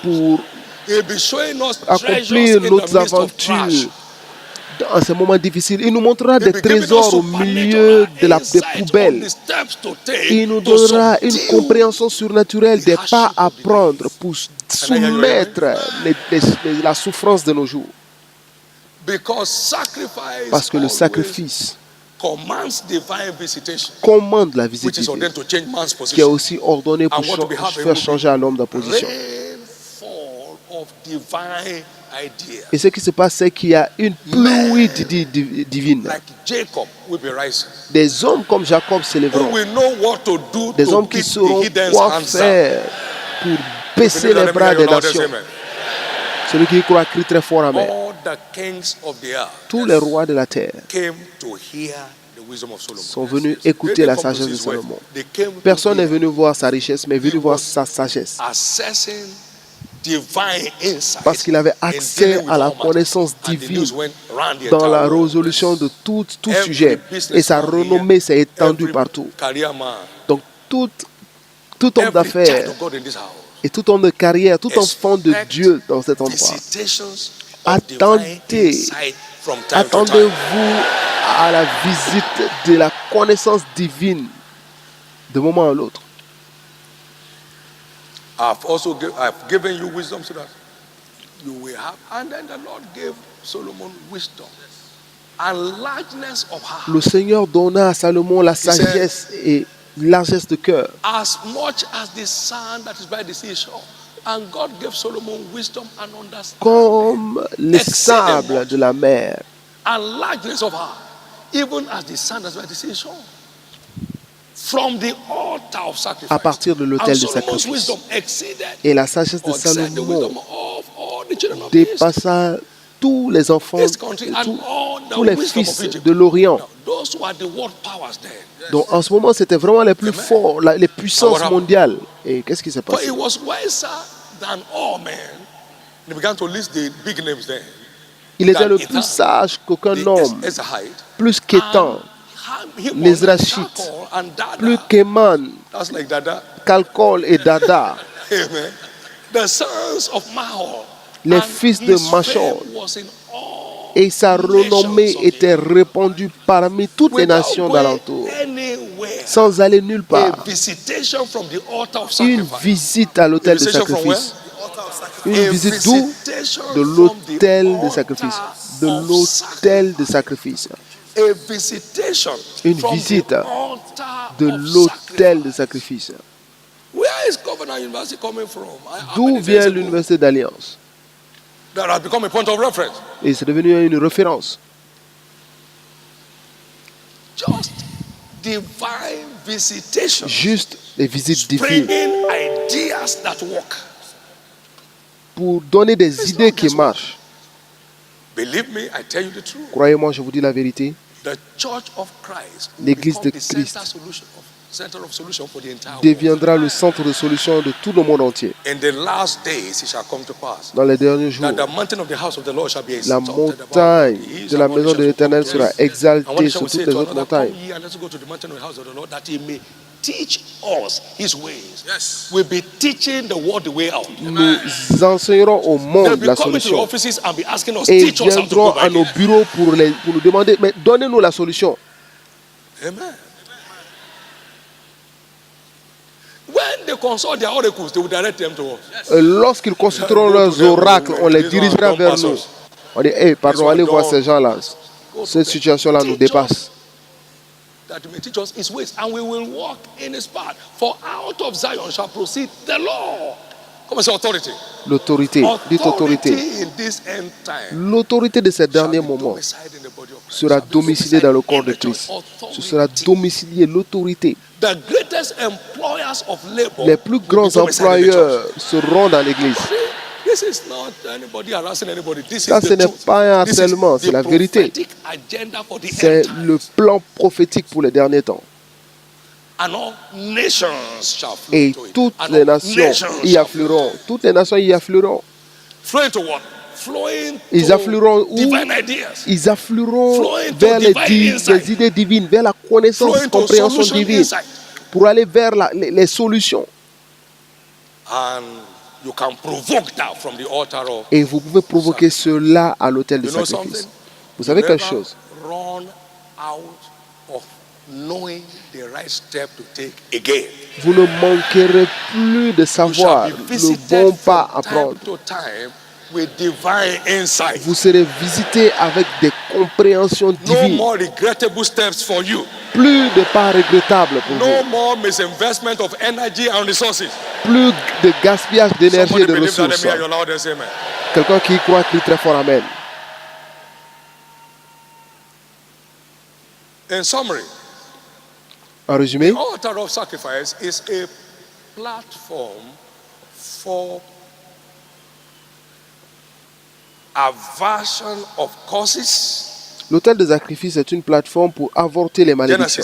pour accomplir nos aventures en ces moments difficiles. Il nous montrera des trésors au milieu des poubelles. Il nous donnera une compréhension surnaturelle des pas à prendre pour soumettre la souffrance de nos jours. Parce que le sacrifice commande la visite qui est aussi ordonnée pour faire changer à l'homme de position. Et ce qui se passe, c'est qu'il y a une pluie divine. Des hommes comme Jacob s'élèveront. Des hommes qui sauront quoi faire pour baisser les bras des nations. Celui qui croit crie très fort amen. Tous les rois de la terre sont venus écouter la sagesse de Salomon. Personne n'est venu voir sa richesse, mais est venu voir sa sagesse. parce qu'il avait accès à la connaissance divine dans la résolution de tout sujet. Et sa renommée s'est étendue partout. Donc tout homme d'affaires et tout homme de carrière, tout enfant de Dieu dans cet endroit, attendez-vous à la visite de la connaissance divine de moment à l'autre. I've given you wisdom so that you will have. And then the Lord gave Solomon wisdom and largeness of heart. Le Seigneur donna à Salomon la sagesse et largesse de cœur. As much as the sand that is by the seashore. And God gave Solomon wisdom and understanding. Comme les sables de la mer. And largeness of heart, even as the sand that is by the seashore. From the altar of sacrifice. À partir de l'autel de sacrifice. Et la sagesse de Salomon dépassa tous les enfants, tous les fils de l'Orient. Donc en ce moment, c'était vraiment les plus forts, les puissances mondiales. Et qu'est-ce qui s'est passé? Il était le plus sage qu'aucun homme, plus qu'Étan, les Rachites, plus qu'Eman, Kalkol et Dada, les fils de Machon, et sa renommée était répandue parmi toutes les nations d'alentour, sans aller nulle part. Une visite à l'autel de sacrifice. Une visite d'où? De l'autel de sacrifice. De l'autel de sacrifice. Une visite de l'autel de sacrifice. D'où vient l'université d'Alliance? Et c'est devenu une référence. Juste des visites divines pour donner des idées qui marchent. Croyez-moi, je vous dis la vérité. L'Église de Christ deviendra le centre de solution de tout le monde entier. Dans les derniers jours, la montagne de la maison de l'Éternel sera exaltée sur toutes les autres montagnes. Nous enseignerons au monde la solution. Et ils viendront à nos bureaux pour nous demander, mais donnez-nous la solution. Amen. Lorsqu'ils consulteront leurs oracles, on les dirigera vers nous. On dit, hey, pardon, allez voir ces gens-là. Cette situation-là nous dépasse. L'autorité, dites autorité. L'autorité de ces derniers moments sera domiciliée dans le corps de Christ. Ce sera domicilié l'autorité. Les plus grands employeurs seront dans l'église. Ça, ce n'est pas un harcèlement, c'est la vérité. C'est le plan prophétique pour les derniers temps. Et toutes les nations y afflueront. Toutes les nations y afflueront. Ils afflueront où? Ils afflueront vers les idées divines, vers la connaissance, compréhension divine, pour aller vers les solutions. Et vous pouvez provoquer cela à l'autel de sacrifice. Vous savez quelque chose? Vous ne manquerez plus de savoir le bon pas à prendre. Vous serez visité avec des compréhensions divines. Plus de pas regrettables pour vous. Plus de gaspillage d'énergie et de ressources. Quelqu'un qui croit qu'il est très fort, amen. En résumé, Altar of sacrifice is a platform for aversion of causes. L'autel de sacrifice est une plateforme pour avorter les malédictions.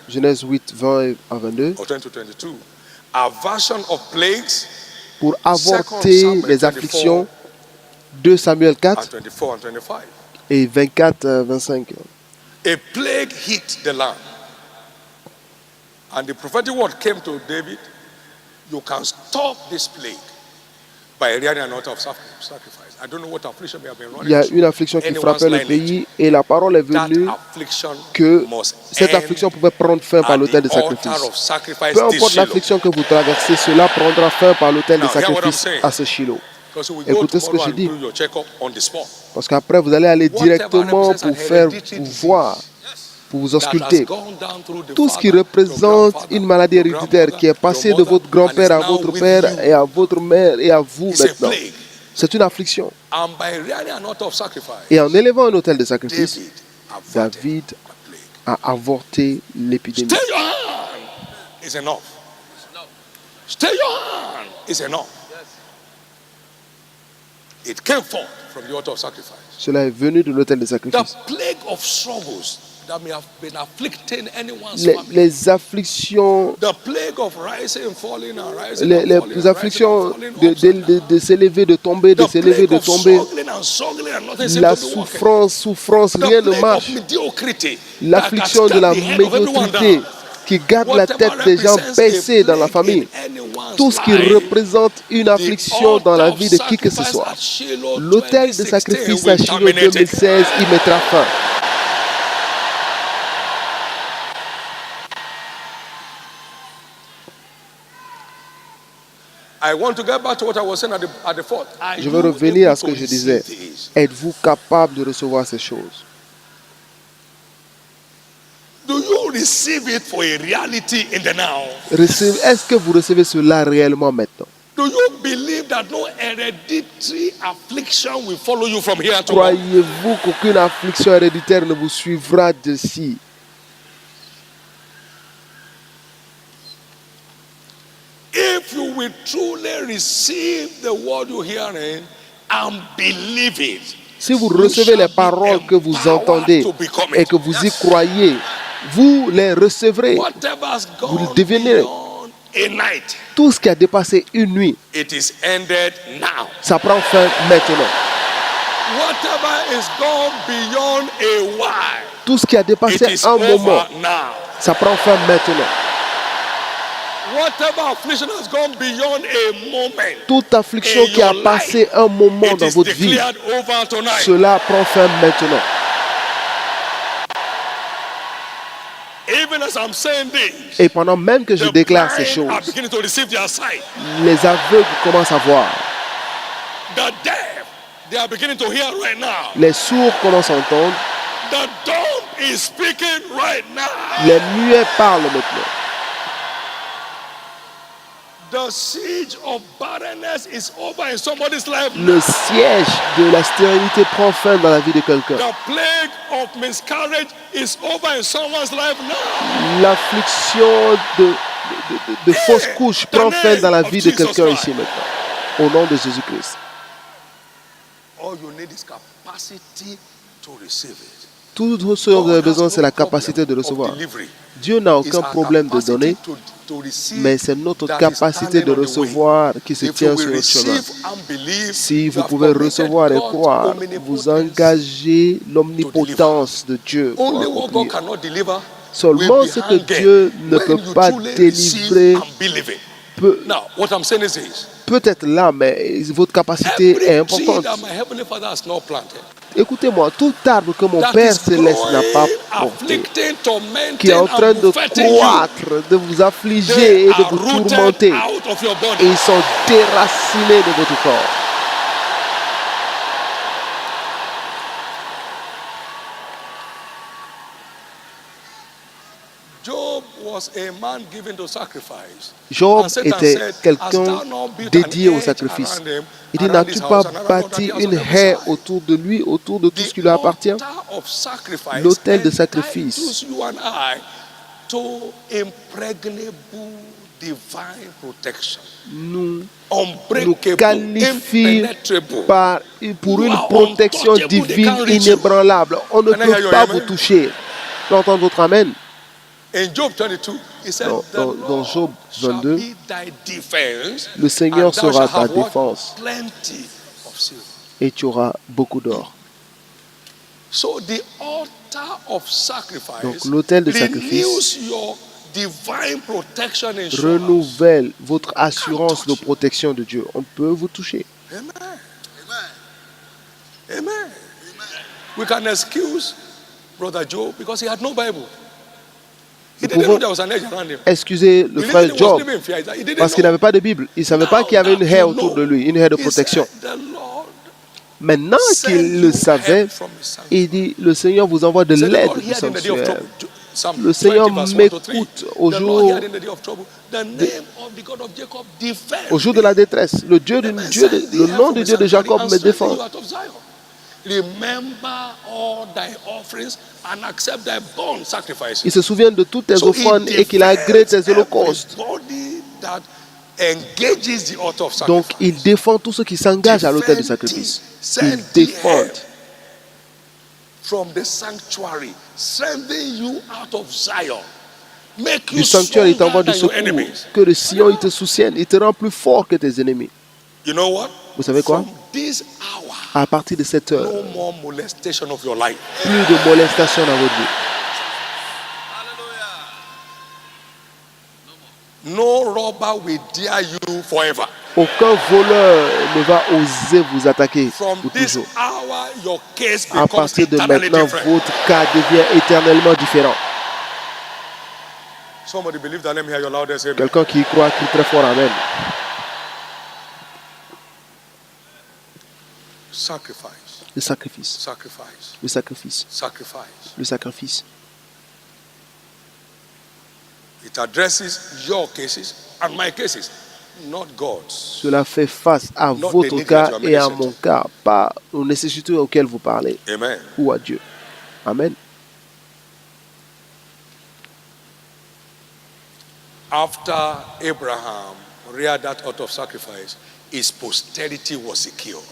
Genèse 8, 20 à 22. Or 20 to 22. Aversion of plagues. pour avorter les afflictions. 2 Samuel 4 et 24, 25. A plague hit the land. And the prophetic word came to David, you can stop this plague by rearing an altar of sacrifice. I don't know what affliction may have been running. Il y a une affliction qui frappait le pays et la parole est venue que cette affliction pouvait prendre fin par l'autel de sacrifice. Peu importe l'affliction que vous traversez, cela prendra fin par l'autel de sacrifice à ce Shiloh. Écoutez ce que je dis. Parce qu'après, vous allez aller directement pour voir, pour vous ausculter. Tout ce qui représente une maladie héréditaire qui est passée de votre grand-père à votre père et à votre mère et à vous maintenant, c'est une affliction. Et en élevant un autel de sacrifice, David a avorté l'épidémie. Cela est venu de l'autel de sacrifice. Les afflictions, les afflictions de s'élever, de tomber, de s'élever, de tomber, la souffrance, rien ne marche. L'affliction de la médiocrité qui garde la tête des gens baissée dans la famille. Tout ce qui représente une affliction dans la vie de qui que ce soit. L'autel de sacrifice à Shiloh 2016 y mettra fin. Je veux revenir à ce que je disais. Êtes-vous capable de recevoir ces choses? Est-ce que vous recevez cela réellement maintenant? Croyez-vous qu'aucune affliction héréditaire ne vous suivra d'ici? If you will truly receive the word you're hearing and believe it, si vous recevez les paroles que vous entendez et que vous y croyez, vous les recevrez. Vous le devinerez. Tout ce qui a dépassé une nuit, ça prend fin maintenant. Tout ce qui a dépassé un moment, ça prend fin maintenant. Toute affliction qui a passé un moment dans votre vie, cela prend fin maintenant. Et pendant même que je déclare ces choses, les aveugles commencent à voir. Les sourds commencent à entendre. Les muets parlent maintenant. Le siège de la stérilité prend fin dans la vie de quelqu'un. L'affliction de fausse couche prend fin dans la vie de quelqu'un ici maintenant. Au nom de Jésus-Christ. Tout ce dont vous avez besoin, c'est la capacité de recevoir. Dieu n'a aucun problème de donner, mais c'est notre capacité de recevoir qui se tient sur notre chemin. Si vous pouvez recevoir et croire, vous engagez l'omnipotence de Dieu pour accomplir. Seulement ce que Dieu ne peut pas délivrer peut être là, mais votre capacité est importante. Écoutez-moi, tout arbre que mon Père Céleste n'a pas porté, qui est en train de croître, de vous affliger et de vous tourmenter, et ils sont déracinés de votre corps. Job était quelqu'un dédié au sacrifice. Il dit, n'as-tu pas bâti une haie autour de lui, autour de tout ce qui lui appartient? L'autel de sacrifice nous qualifie pour une protection divine inébranlable. On ne peut pas vous toucher. Tu entends votre amen? Dans Job 22, le Seigneur sera ta défense et tu auras beaucoup d'or. Donc l'autel de sacrifice renouvelle votre assurance de protection de Dieu. On peut vous toucher. Amen. Amen. We can excuse Brother Job because he had no Bible. Nous pouvons excuser le frère Job parce qu'il n'avait pas de Bible. Il ne savait pas qu'il y avait une haie autour de lui, une haie de protection. Maintenant qu'il le savait, il dit, le Seigneur vous envoie de l'aide du sanctuaire. Le Seigneur m'écoute au jour de la détresse. Le nom de Dieu de Jacob me défend. Il se souvient de toutes tes offrandes et qu'il a agréé tes holocaustes. Donc, il défend tous ceux qui s'engagent à l'autel du sacrifice. Il défend. Du sanctuaire, il t'envoie du secours. Que de Sion, il te soutienne. Il te rend plus fort que tes ennemis. Vous savez quoi? À partir de cette heure, plus de molestation dans votre vie. Aucun voleur ne va oser vous attaquer pour toujours. À partir de maintenant, votre cas devient éternellement différent. Quelqu'un qui y croit, crie très fort Amen. Le sacrifice. Le sacrifice. Le sacrifice. It addresses your cases and my cases, not God's. Cela fait face à votre cas et à mon cas, pas aux nécessités auxquelles vous parlez. Amen. Ou à Dieu. Amen. After Abraham reared that out of sacrifice, his posterity was secured.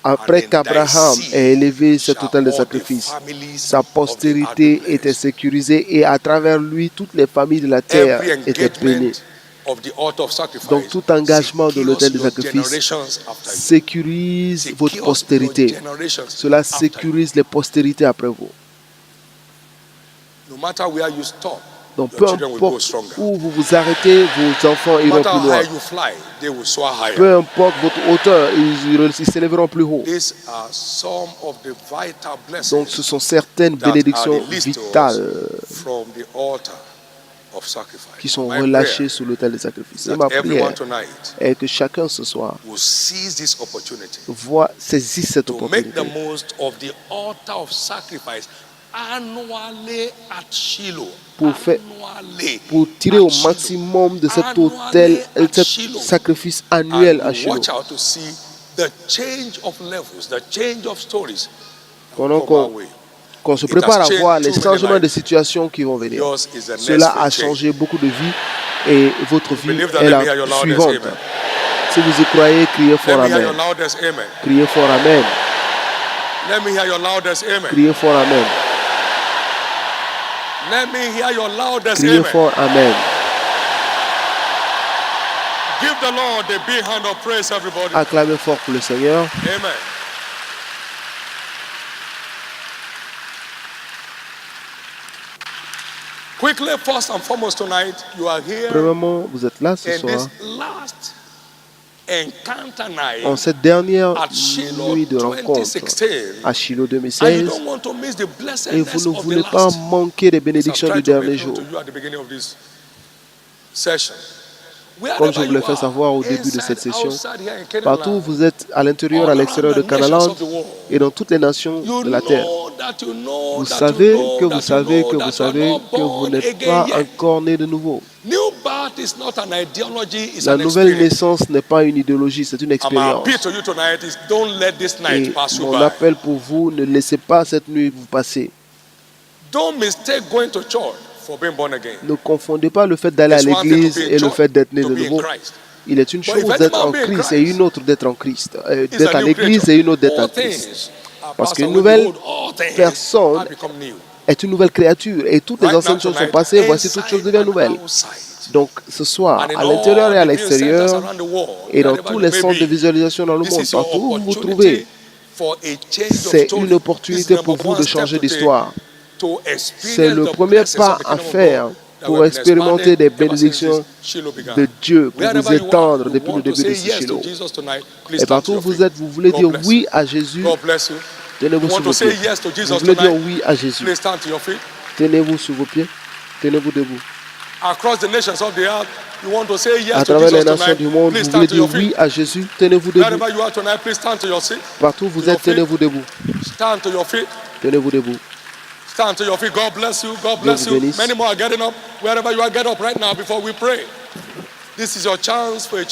Après qu'Abraham ait élevé cet autel de sacrifice, sa postérité était sécurisée et à travers lui, toutes les familles de la terre étaient bénies. Donc tout engagement de l'autel de sacrifice sécurise votre postérité. Cela sécurise les postérités après vous. Donc peu importe où vous vous arrêtez, vos enfants iront plus loin. Peu importe votre hauteur, ils s'élèveront plus haut. Donc ce sont certaines bénédictions vitales qui sont relâchées sur l'autel de sacrifice. Et ma prière est que chacun ce soir saisisse cette opportunité pour tirer au maximum de cet autel, cet sacrifice annuel à Shiloh. Pendant qu'on se prépare à voir les changements de situation qui vont venir. Cela a changé beaucoup de vies et votre vie est la suivante. Si vous y croyez, criez fort Amen. Criez fort Amen. Criez fort Amen. Let me hear your loudest Criez amen. fort Amen. Give the Lord a big hand of praise, everybody. Acclamez fort pour le Seigneur. Amen. Quickly, first and foremost tonight, you are here. Premièrement, vous êtes là ce in soir. This last encounter night En cette dernière Shiloh nuit de rencontre 2016, à Shiloh and you 2016, don't want to miss the et blessedness vous ne of the voulez pas last. manquer les bénédictions du dernier jour. Comme je vous l'ai fait savoir au début de cette session, partout où vous êtes, à l'intérieur, à l'extérieur de Canaanland et dans toutes les nations de la terre, vous savez que vous savez que vous savez que vous n'êtes pas encore né de nouveau. La nouvelle naissance n'est pas une idéologie, c'est une expérience. Et mon appel pour vous, ne laissez pas cette nuit vous passer. Ne confondez pas le fait d'aller à l'église et le fait d'être né de nouveau. Il est une chose d'être en Christ et une autre d'être en Christ. D'être à l'église et une autre d'être en Christ. Parce qu'une nouvelle personne est une nouvelle créature et toutes les anciennes choses sont passées, voici toutes choses deviennent nouvelles. Donc ce soir, à l'intérieur et à l'extérieur, et dans tous les centres de visualisation dans le monde, partout où vous vous trouvez, c'est une opportunité pour vous de changer d'histoire. C'est le premier pas à faire pour expérimenter des bénédictions de Dieu, pour vous étendre depuis le début de Shiloh. Et partout où vous êtes, vous voulez dire oui à Jésus. Tenez-vous sur vos pieds. Vous voulez dire oui à Jésus. Tenez-vous sur vos pieds. Tenez-vous debout. À travers les nations du monde, vous voulez dire oui à Jésus. Tenez-vous debout. Partout où vous êtes, tenez-vous debout. Tenez-vous debout. Stand to your feet. God bless you. God bless you. Many more are getting up. Wherever you are, get up right now before we pray. This is your chance for a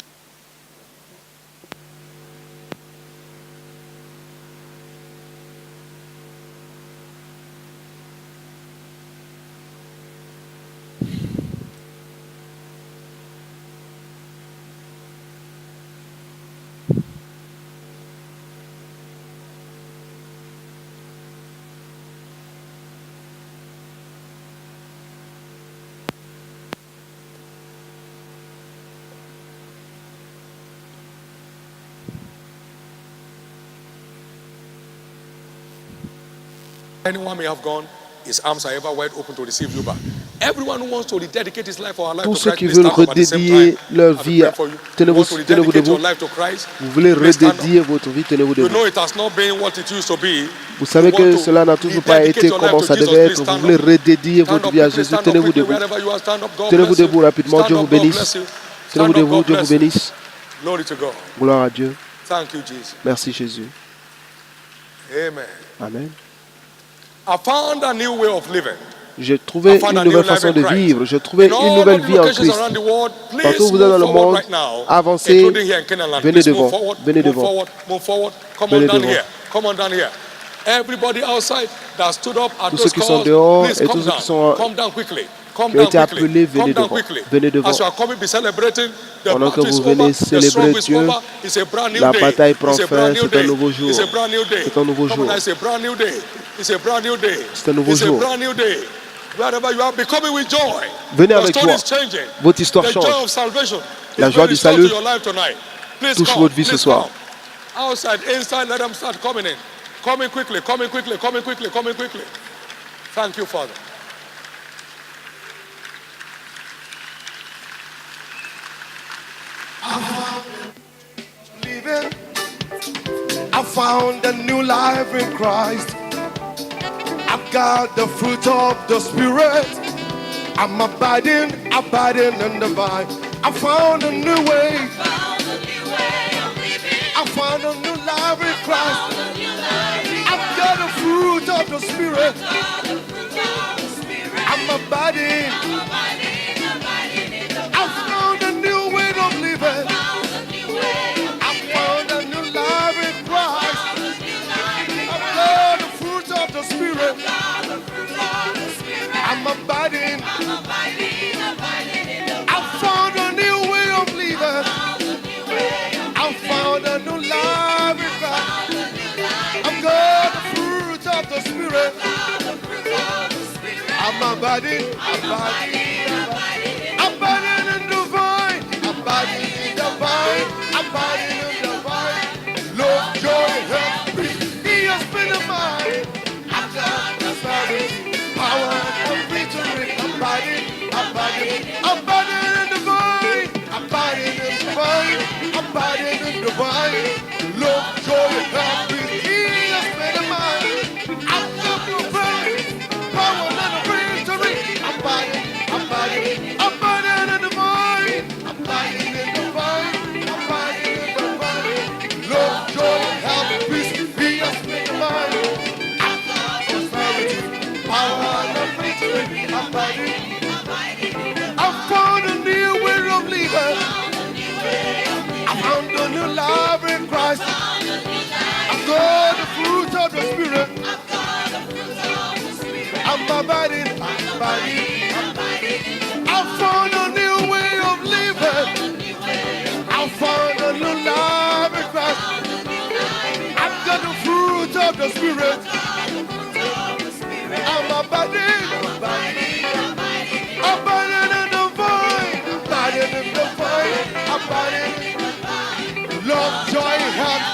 Anyone may have gone, his arms are ever wide open to receive you back. Everyone who wants to rededicate his life or her life Tous to ceux Christ, qui please veulent stand up at the same redédier time. leur I'll vie, pray for you. tenez-vous Want to debout. rededicate your life to Christ, Vous voulez please stand up. redédier votre vie, tenez-vous You debout. know it has not been what it used to be. Vous savez You que want to cela n'a toujours pas rededicate été your life comment to ça Jesus, devait please être. Vous stand voulez up. redédier Stand votre up vie à quickly, Jésus, stand up tenez-vous quickly, debout. wherever you are, stand up. God Tenez-vous bless you. debout rapidement, Stand Dieu vous up, God bénisse. bless you. Tenez-vous Stand up, debout, God Dieu vous bless you. bénisse. Glory to God. Gloire à Dieu. Thank you, Jesus. Merci Jésus. Amen. Amen. I found a new way of living. J'ai trouvé une nouvelle façon de vivre. J'ai trouvé une nouvelle vie en Christ. Partout où vous êtes dans le monde, avancez, venez devant, venez devant, venez devant. Tous ceux qui sont dehors et tous ceux qui ont été appelés, venez devant, venez devant. Pendant que vous venez célébrer Dieu, la bataille prend fin, c'est un nouveau jour. C'est un nouveau jour. C'est un nouveau jour. Venez avec joie. Votre histoire change. La joie du salut touche votre vie ce soir. Outside, inside, let them start coming in. Coming quickly, coming quickly, coming quickly, coming quickly. Thank you, Father. I found a new life in Christ. I've got the fruit of the Spirit. I'm abiding in the vine. I found a new way. I found a new life in Christ. I've got the fruit of the Spirit. I'm abiding. I found a new way of living. I found a new life in Christ. I've got the fruit of the Spirit. I'm abiding. I found a new way of living. I found a new life in Christ. I've got the fruit of the Spirit. I'm abiding in the vine. Abiding in the vine. Abiding in the vine. Love, joy, health, peace. He has been a mine. I've got the Spirit. Power and victory. Abiding in the vine. Abiding in the vine. Abiding in the vine. Love, joy, health, peace. He has been a mine. I've got the Spirit. Power and victory. Abiding in the vine. Abiding in the vine. Abiding in the vine. Love, joy, health, peace. He has been a mine. I've got the Spirit. Power and victory. Abiding. I found a new way of living. I found a new life in Christ. I've got the fruit of the Spirit. I'm abiding. I found a new way of living. I found a new life in Christ. I've got the fruit of the Spirit. I'm abiding.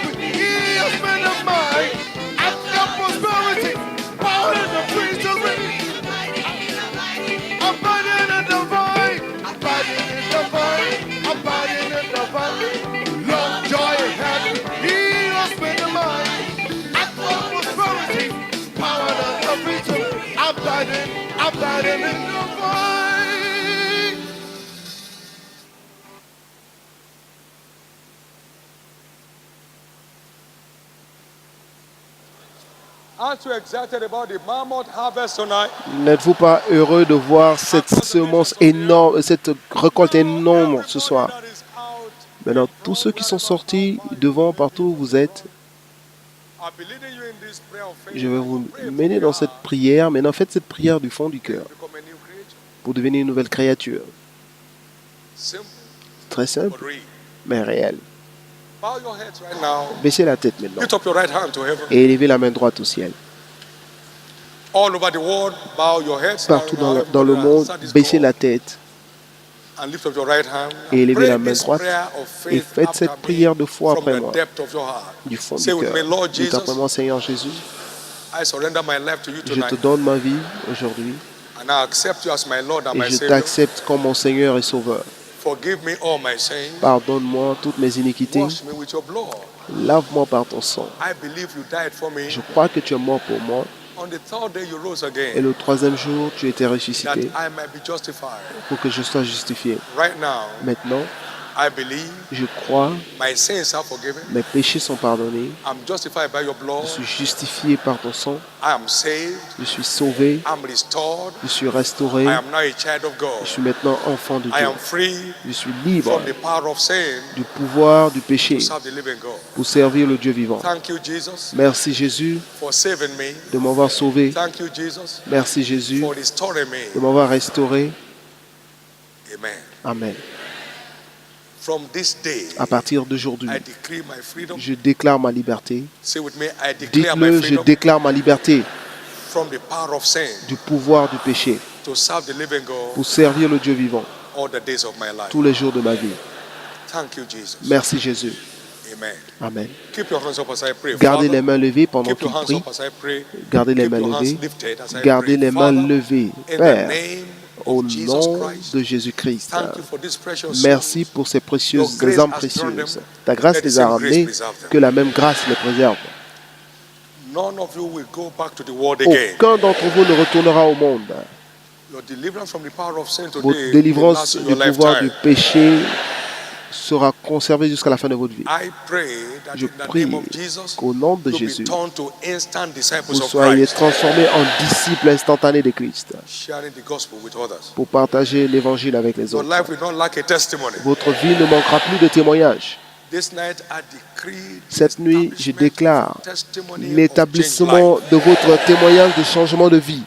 He has been a mine. I've got prosperity, power in the victory. Abiding in the vine, abiding in the vine, abiding in the vine. Love, joy, and happy. He has been a mine. I've got prosperity, power in the victory. Abiding in the vine. Aren't you excited about the mammoth harvest tonight? N'êtes-vous pas heureux de voir cette semence énorme, cette récolte énorme ce soir? Maintenant, tous ceux qui sont sortis devant, partout où vous êtes, je vais vous mener dans cette prière. Maintenant, faites cette prière du fond du cœur pour devenir une nouvelle créature. Très simple, mais réel. Baissez la tête maintenant Lift up your right hand to heaven. et élevez la main droite au ciel. All over the world, bow your heads. Partout dans le monde, baissez la tête And lift up your right hand. et élevez Pray la main this droite prayer of faith et faites after cette prière de foi from après the moi, depth of your heart. du fond du Say with cœur. me, Lord Dites Jesus, après moi, Seigneur Jésus, I surrender my life to you je tonight. te donne ma vie aujourd'hui And I accept you as my Lord and et my je Savior. t'accepte comme mon Seigneur et Sauveur. Forgive me all my sins. Pardonne-moi toutes mes iniquités. Wash me with your blood. Lave-moi par ton sang. I believe you died for me. Je crois que tu es mort pour moi. On the third day you rose Et again. le troisième jour, tu étais That ressuscité I might be justified. pour que je sois justifié. Right now, Maintenant, I believe je crois, my sins are forgiven. mes péchés sont pardonnés. I'm justified by your blood. Je suis justifié par ton sang. I am saved. Je suis sauvé. I'm restored. Je suis restauré. I am now a child of God. Je suis maintenant enfant de I Dieu. am free Je suis libre from the power of sin du pouvoir du péché to serve the living God. pour servir le Dieu vivant. Thank you, Jesus, Merci Jésus for saving me. de m'avoir sauvé. Thank you, Jesus, Merci Jésus for restoring de me. m'avoir restauré. Amen. Amen. From this day, À partir d'aujourd'hui, I decree my freedom. je déclare ma liberté. Say with me, I declare my Dites-le, je freedom déclare ma liberté from the power of sin du pouvoir du péché to serve the living God pour servir le Dieu vivant all the days of my life. tous les jours de ma vie. Thank you, Jesus. Merci Jésus. Amen. Amen. Keep your hands up as I pray. Gardez Father, les mains levées pendant keep qu'il your hands prie. up as I pray. Gardez les Keep mains your hands levées. lifted as I Gardez pray. les mains Father, levées. in the Père, name au of Jesus nom Christ, de Jésus-Christ, thank you for this precious merci souls. pour ces précieuses Your grace âmes has drawn précieuses. them. Ta grâce Let the les a same grace ramenées, preserve them. que la même grâce les préserve. None of you will go back to the world again. Aucun d'entre vous ne retournera au monde. Your deliverance from the power of sin Votre today will last délivrance in du your pouvoir du lifetime. péché sera conservée jusqu'à la fin de votre vie. I pray that Je in the prie name of Jesus, qu'au nom de you'll Jésus, be turned to instant disciples vous of soyez Christ, transformés en disciples instantanés de Christ sharing the gospel with others. pour partager l'évangile avec les Your autres. life will not lack a testimony. Votre vie ne manquera plus de témoignages. This night I decree the Cette nuit, je establishment déclare of testimony of l'établissement changed life. de votre témoignage de changement de vie.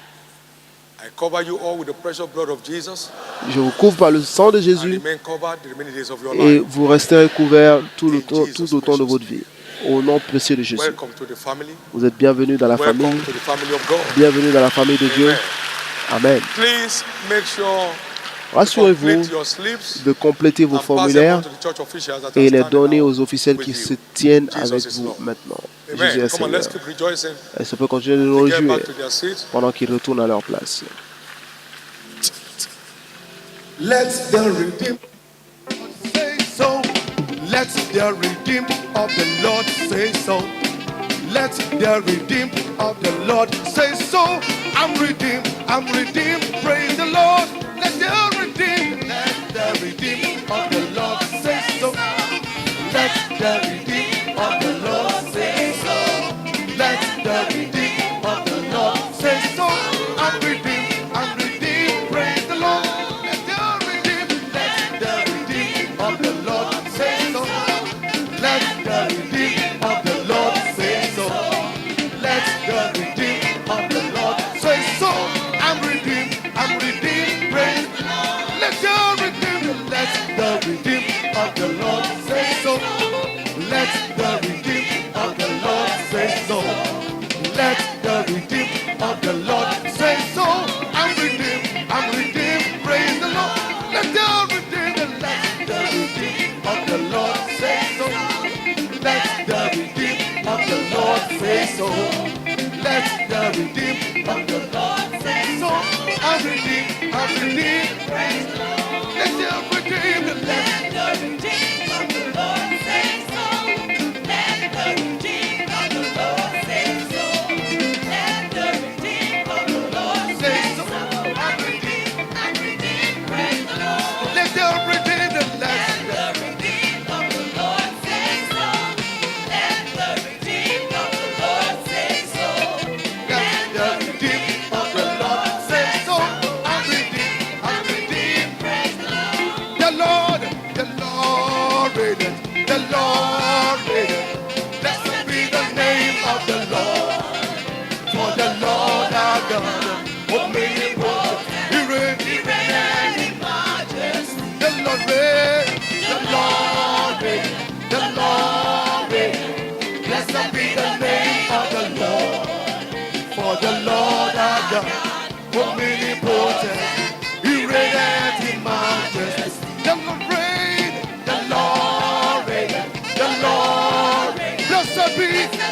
I cover you all with the precious blood of Jesus Je vous couvre par le sang de and Jésus remain covered the remaining days of your et life. vous resterez couverts tout le temps Jesus de votre vie. Au nom précieux de Jésus. Welcome to the family. Vous êtes bienvenus dans la famille. Welcome to the family of God. Bienvenue dans la famille de Dieu. Amen. Amen. Please make sure you Rassurez-vous complete your slips de compléter vos and pass them on formulaires to the church officials that are et les standing donner now aux officiels with qui you. se tiennent Jesus avec is vous Lord. maintenant. Jésus Amen. est Come on, let's Seigneur. keep rejoicing. Et ça peut continuer de nous They get réjouir back to their seats. pendant qu'ils retournent à leur place. Let the redeemed say so. Let the redeemed of the Lord say so. Let the redeemed of the Lord say so. I'm redeemed, praise the Lord. Let the redeemed of the Lord say so. Let the redeemed of the Lord say so. Let the redeemed of the Lord say so. I'm redeemed, praise the Lord. Let the redeemed of the Lord say so. Let the redeemed of the Lord say so. Let the redeemed of the Lord say so. I'm redeemed, praise the Lord. Let the redeemed of the Lord say so. Let the redeemed of the Lord say so. Let the redeemed of the Lord say so. I'm redeemed, praise the Lord. Let the redeemed of the Lord say so. Let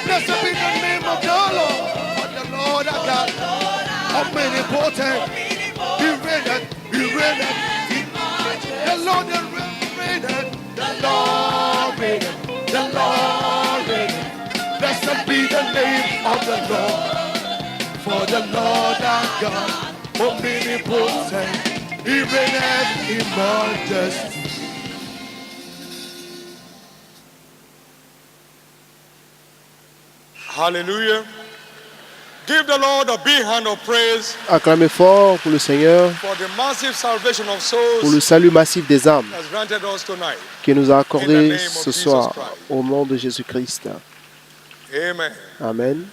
Blessed be the name of the Lord. For the Lord our God, omnipotent. He reigneth. The Lord reigneth. The Lord reigneth. The Lord reigneth. Blessed be the name of the Lord. For the Lord our God, omnipotent. He reigneth in majesty. Hallelujah. Give the Lord a big hand of praise. Acclamez fort pour le Seigneur, For the massive salvation of pour le souls salut massif des âmes has granted us tonight. qu'il nous a In accordé the name ce of Jesus soir Christ. au nom de Jésus-Christ. Amen. Amen.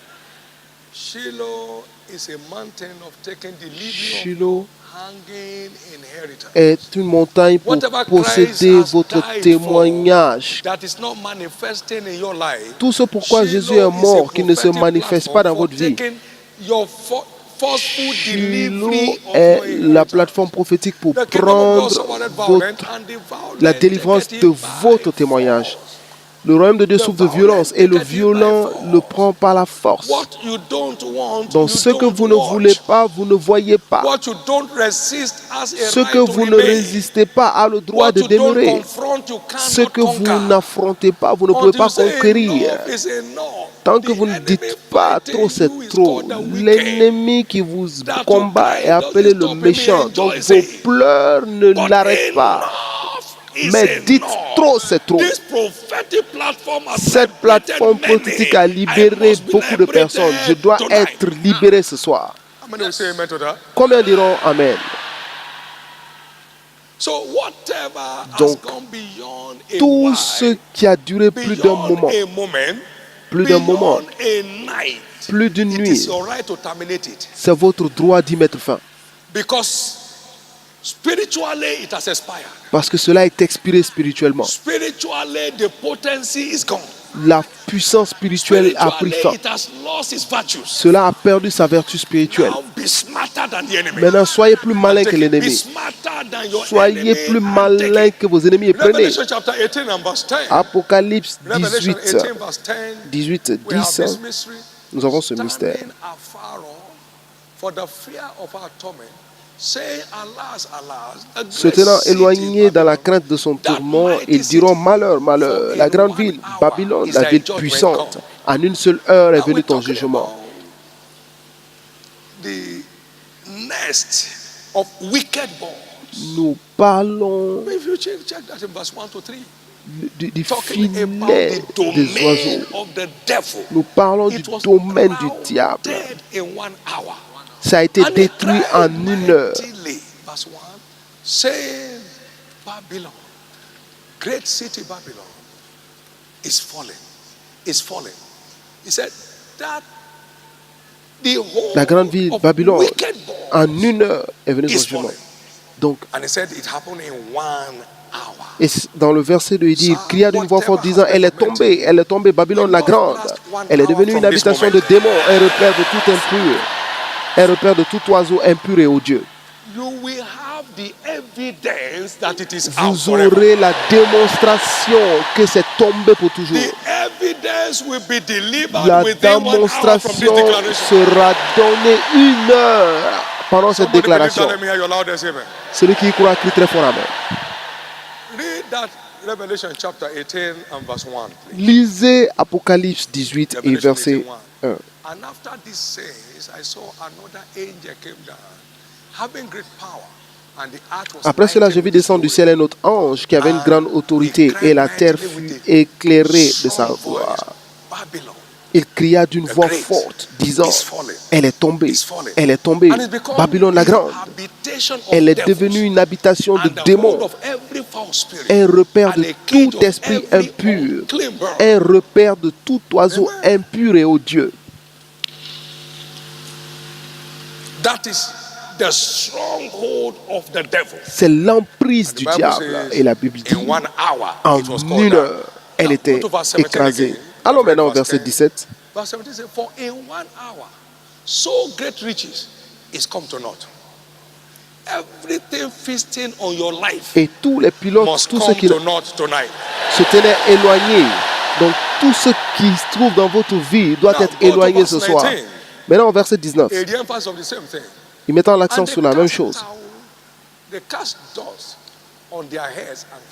Shiloh is a mountain of taking delivery Shiloh of hanging inheritance. est une montagne pour posséder votre témoignage. That is not manifesting in your life. Tout ce pourquoi Jésus est mort, qui ne se manifeste pas dans votre vie. Shiloh est la plateforme prophétique pour prendre la délivrance de votre témoignage. Le royaume de Dieu souffre de violence et le violent le prend par la force. Donc ce que vous ne voulez pas, vous ne voyez pas. Ce que vous ne résistez pas a le droit de demeurer. Ce que vous n'affrontez pas, vous ne pouvez pas conquérir. Tant que vous ne dites pas trop, c'est trop. L'ennemi qui vous combat est appelé le méchant. Donc vos pleurs ne l'arrêtent pas. Mais dites trop, c'est trop. Cette plateforme prophétique a libéré beaucoup de personnes. Je dois être libéré ce soir. Combien diront Amen? Donc, tout ce qui a duré plus d'un moment, plus d'une nuit, c'est votre droit d'y mettre fin. Spiritually, it has expired. Parce que cela est expiré spirituellement. Spiritually, the potency is gone. La puissance spirituelle a pris fin. It has lost its virtues. Cela a perdu sa vertu spirituelle. Now be smarter than the enemy. Maintenant, soyez plus malin que l'ennemi. Be smarter than your Soyez enemy plus malin que vos ennemis et prenez. Revelation chapter 18 and verse 10. Apocalypse Revelation 18, 18 verse 10. 10. Nous avons ce mystère. Standing afar off for the fear of our torment. Se tenant éloignés dans la crainte de son tourment, ils diront malheur, malheur. La grande ville, Babylone, la ville puissante. En une seule heure est venu ton jugement. Nous parlons du filet des oiseaux. Nous parlons du domaine du diable. Ça a été détruit en une heure. Great city Babylon is falling. Is falling. He said that the whole la grande ville Babylone en une heure est venue son jugement. Donc, and he said it happened in 1 hour. Et dans le verset 2, il dit, il cria d'une voix forte disant, elle est tombée, Babylone la grande. Elle est devenue une habitation de démons, un repère de tout impur. Un repère de tout oiseau impur et odieux. Vous aurez la démonstration que c'est tombé pour toujours. La démonstration sera donnée 1 heure pendant cette déclaration. Celui qui y croit crie très fort Amen. Lisez Apocalypse 18 et verset 1. And after these sayings, I saw another angel came down, having great power. And the earth was Après cela, je vis descendre du ciel un autre ange qui avait une grande autorité et la terre fut éclairée de sa gloire. Il cria d'une voix forte, disant, elle est tombée, Babylone la grande. Elle est devenue une habitation de démons, un repère de tout esprit impur, un repère de tout oiseau impur et odieux. That is the stronghold of the devil. C'est l'emprise du diable. Et la Bible dit, en 1 heure, elle était écrasée. Allons maintenant au verset 17. Verse 17 says, for in 1 hour, so great riches is come to naught. Everything feasting on your life et tous les pilotes, must tous ceux come qui to naught tonight. se tenaient éloignés, Donc tout ce qui se trouve dans votre vie doit être éloigné ce soir. Maintenant, au verset 19, il mettant l'accent sur la même chose.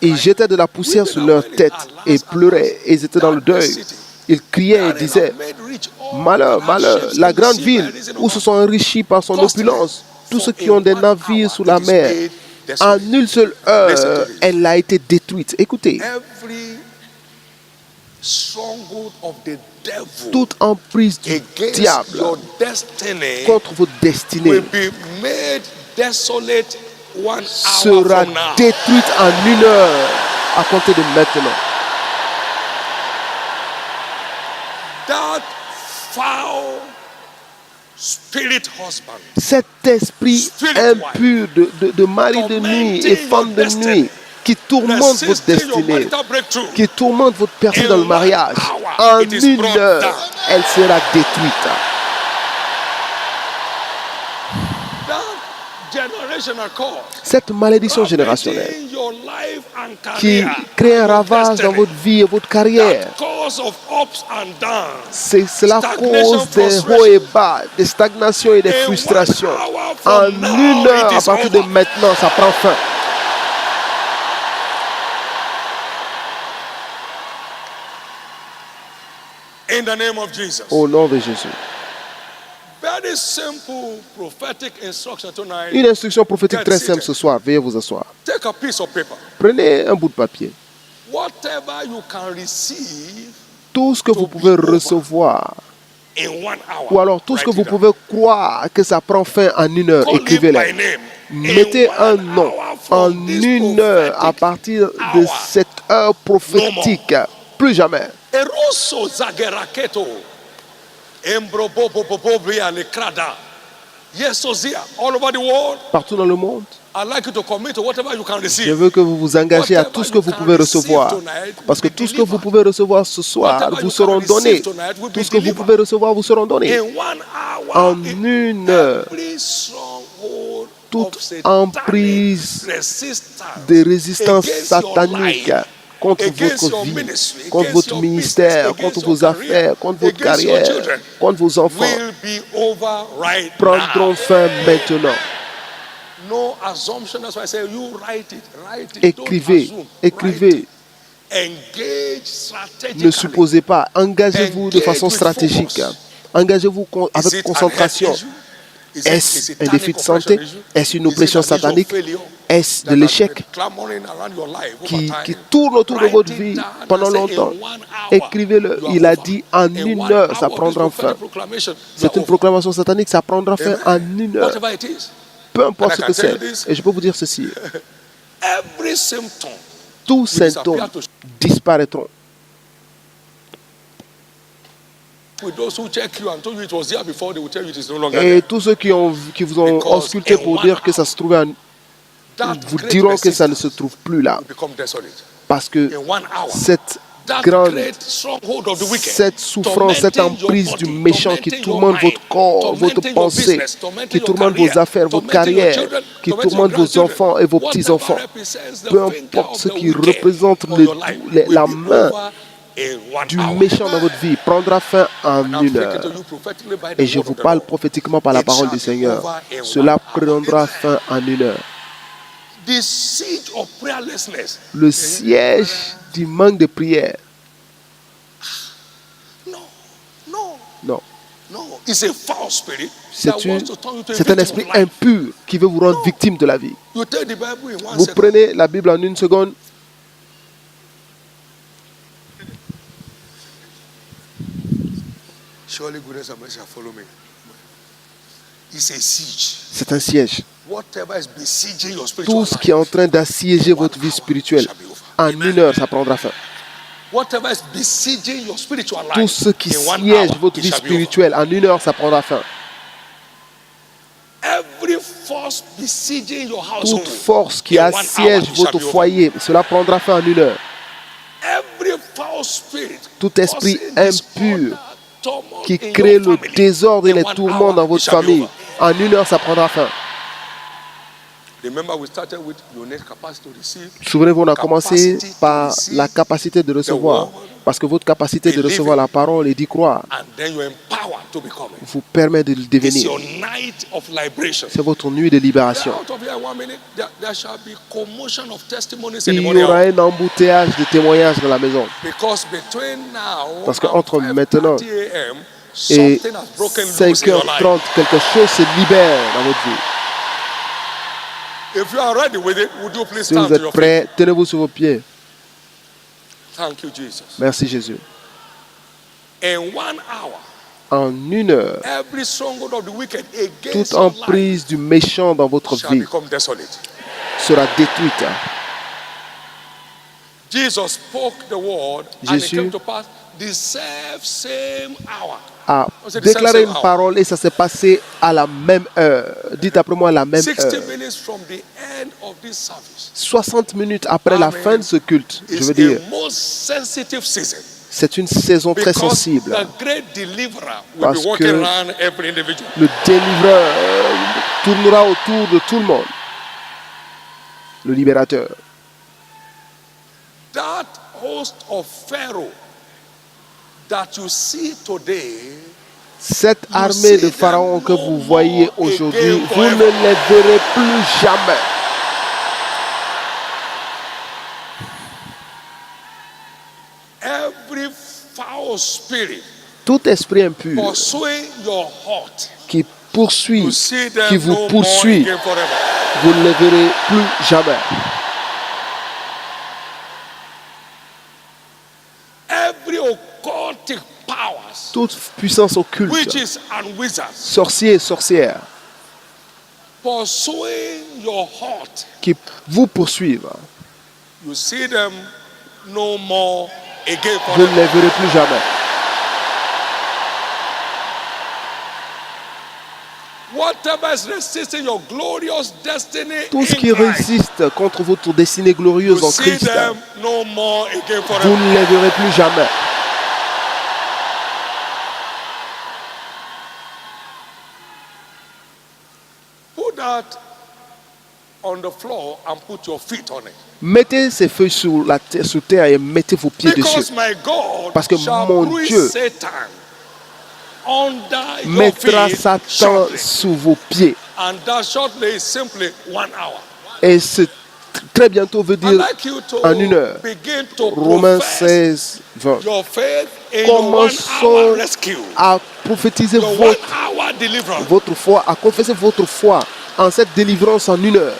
Ils jetaient de la poussière sur leur tête et pleuraient. Et ils étaient dans le deuil. Ils criaient et disaient, malheur, malheur, la grande ville où se sont enrichis par son opulence, tous ceux qui ont des navires sous la mer, en une seule heure, elle a été détruite. Écoutez, toute emprise du diable contre votre destinée sera détruite en une heure à compter de maintenant. Cet esprit impur de mari de nuit et femme de nuit qui tourmente votre destinée, qui tourmente votre personne dans le mariage, en une heure, elle sera détruite. Cette malédiction générationnelle qui crée un ravage dans votre vie et votre carrière, c'est la cause des hauts et bas, des stagnations et des frustrations. En une heure, à partir de maintenant, ça prend fin. Au nom de Jésus. Une instruction prophétique très simple ce soir. Veuillez vous asseoir. Prenez un bout de papier. Tout ce que vous pouvez recevoir, ou alors tout ce que vous pouvez croire que ça prend fin en une heure, écrivez-le. Mettez un nom en une heure à partir de cette heure prophétique. Plus jamais. Partout dans le monde, je veux que vous vous engagez à tout ce que vous pouvez recevoir. Parce que tout ce que vous pouvez recevoir ce soir vous seront donnés. Tout ce que vous pouvez recevoir vous seront donnés. En une heure, toute emprise de résistance satanique contre votre vie, contre votre ministère, contre vos affaires, contre votre carrière, contre vos enfants, prendront fin maintenant. Écrivez, écrivez. Ne supposez pas. Engagez-vous de façon stratégique. Engagez-vous avec concentration. Est-ce un défi de santé? Est-ce une oppression satanique? Est-ce de l'échec qui tourne autour de votre vie pendant longtemps? Écrivez-le. Il a dit en une heure, ça prendra fin. C'est une proclamation satanique, ça prendra fin en une heure. Peu importe ce que c'est. Et je peux vous dire ceci. Tous symptômes disparaîtront. Et tous ceux qui vous ont ausculté pour dire que ça se trouvait vous diront que ça ne se trouve plus là. Parce que cette souffrance, cette emprise du méchant qui tourmente votre corps, votre pensée, qui tourmente vos affaires, votre carrière, qui tourmente vos enfants et vos petits-enfants, peu importe ce qui représente la main du méchant dans votre vie, prendra fin en une heure. Et je vous parle prophétiquement par la parole du Seigneur. Cela prendra fin en une heure. Le siège du manque de prière. Non. C'est un esprit impur qui veut vous rendre victime de la vie. Vous prenez la Bible en une seconde. C'est un siège. Tout ce qui est en train d'assiéger votre vie spirituelle, en une heure, ça prendra fin. Tout ce qui siège votre vie spirituelle, en une heure, ça prendra fin. Toute force qui assiège votre foyer, cela prendra fin en une heure. Tout esprit impur qui crée le désordre et les tourments dans votre famille, en une heure, ça prendra fin. Souvenez-vous, on a commencé par la capacité de recevoir. Parce que votre capacité de recevoir la parole et d'y croire vous permet de le devenir. C'est votre nuit de libération. Il y aura un embouteillage de témoignages dans la maison. Parce qu'entre maintenant et 5h30, quelque chose se libère dans votre vie. Si vous êtes prêts, tenez-vous sur vos pieds. Merci Jésus. En 1 heure, toute emprise du méchant dans votre vie sera détruite. Jésus a déclaré une parole et ça s'est passé à la même heure. Dites après moi, à la même heure. 60 minutes après la fin de ce culte, je veux dire, c'est une saison très sensible. Parce que le délivreur tournera autour de tout le monde. Le libérateur. That host of Pharaoh that you see today, cette armée de Pharaon que vous voyez aujourd'hui, vous ne les verrez plus jamais. Every foul spirit tout esprit impur qui poursuit, qui vous poursuit, vous ne les verrez plus jamais. Toute puissance occulte, sorciers et sorcières, qui vous poursuivent, vous ne les verrez plus jamais. Tout ce qui résiste contre votre destinée glorieuse en Christ, vous ne les verrez plus jamais. Mettez ces feuilles sur terre et mettez vos pieds dessus. Parce que mon Dieu mettra Satan sous vos pieds. Et très bientôt veut dire en 1 heure. Romains 16, 20. Commençons à prophétiser votre foi, à confesser votre foi en cette délivrance en 1 heure.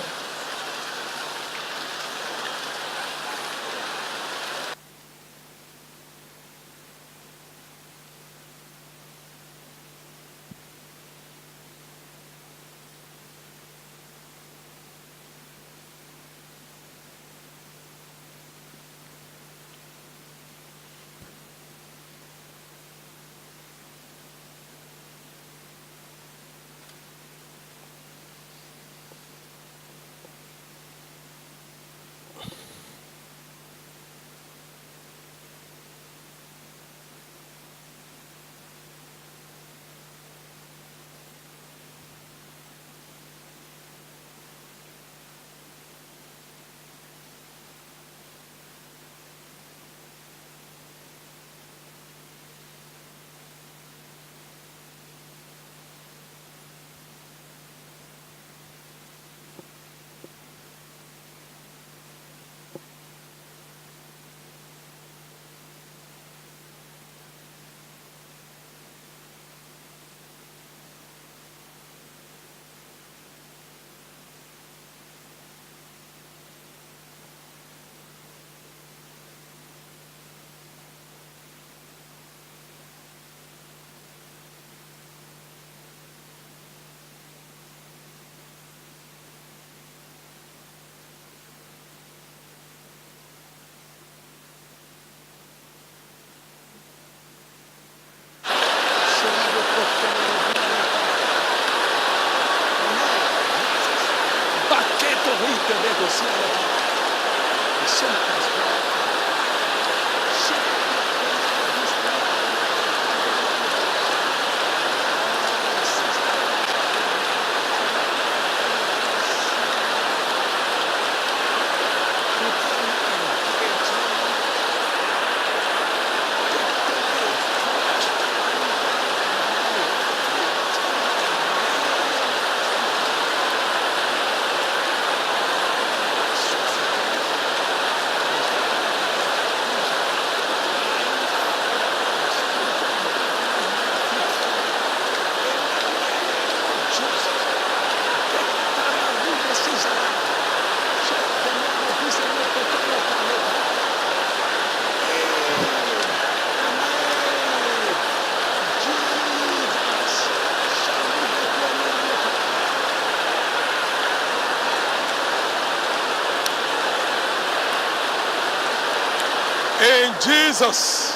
Jesus'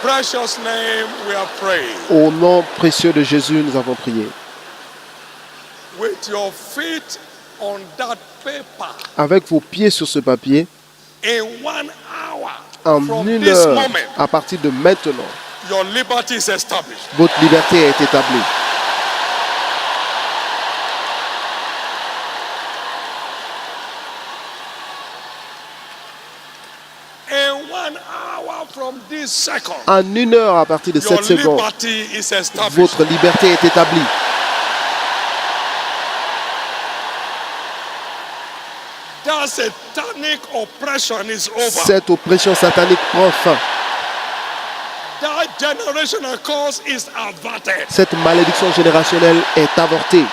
precious name we are praying. Au nom précieux de Jésus, nous avons prié. With your feet on that paper, Avec vos pieds sur ce papier, in 1 hour en from 1 this heure, moment, à partir de maintenant, your liberty is established. votre liberté est établie. In 1 hour from this second, En 1 heure, à partir de your cette seconde, liberty is established. votre liberté est établie. That satanic oppression is over. Cette oppression satanique prend fin. That generational curse is averted. Cette malédiction générationnelle est avortée.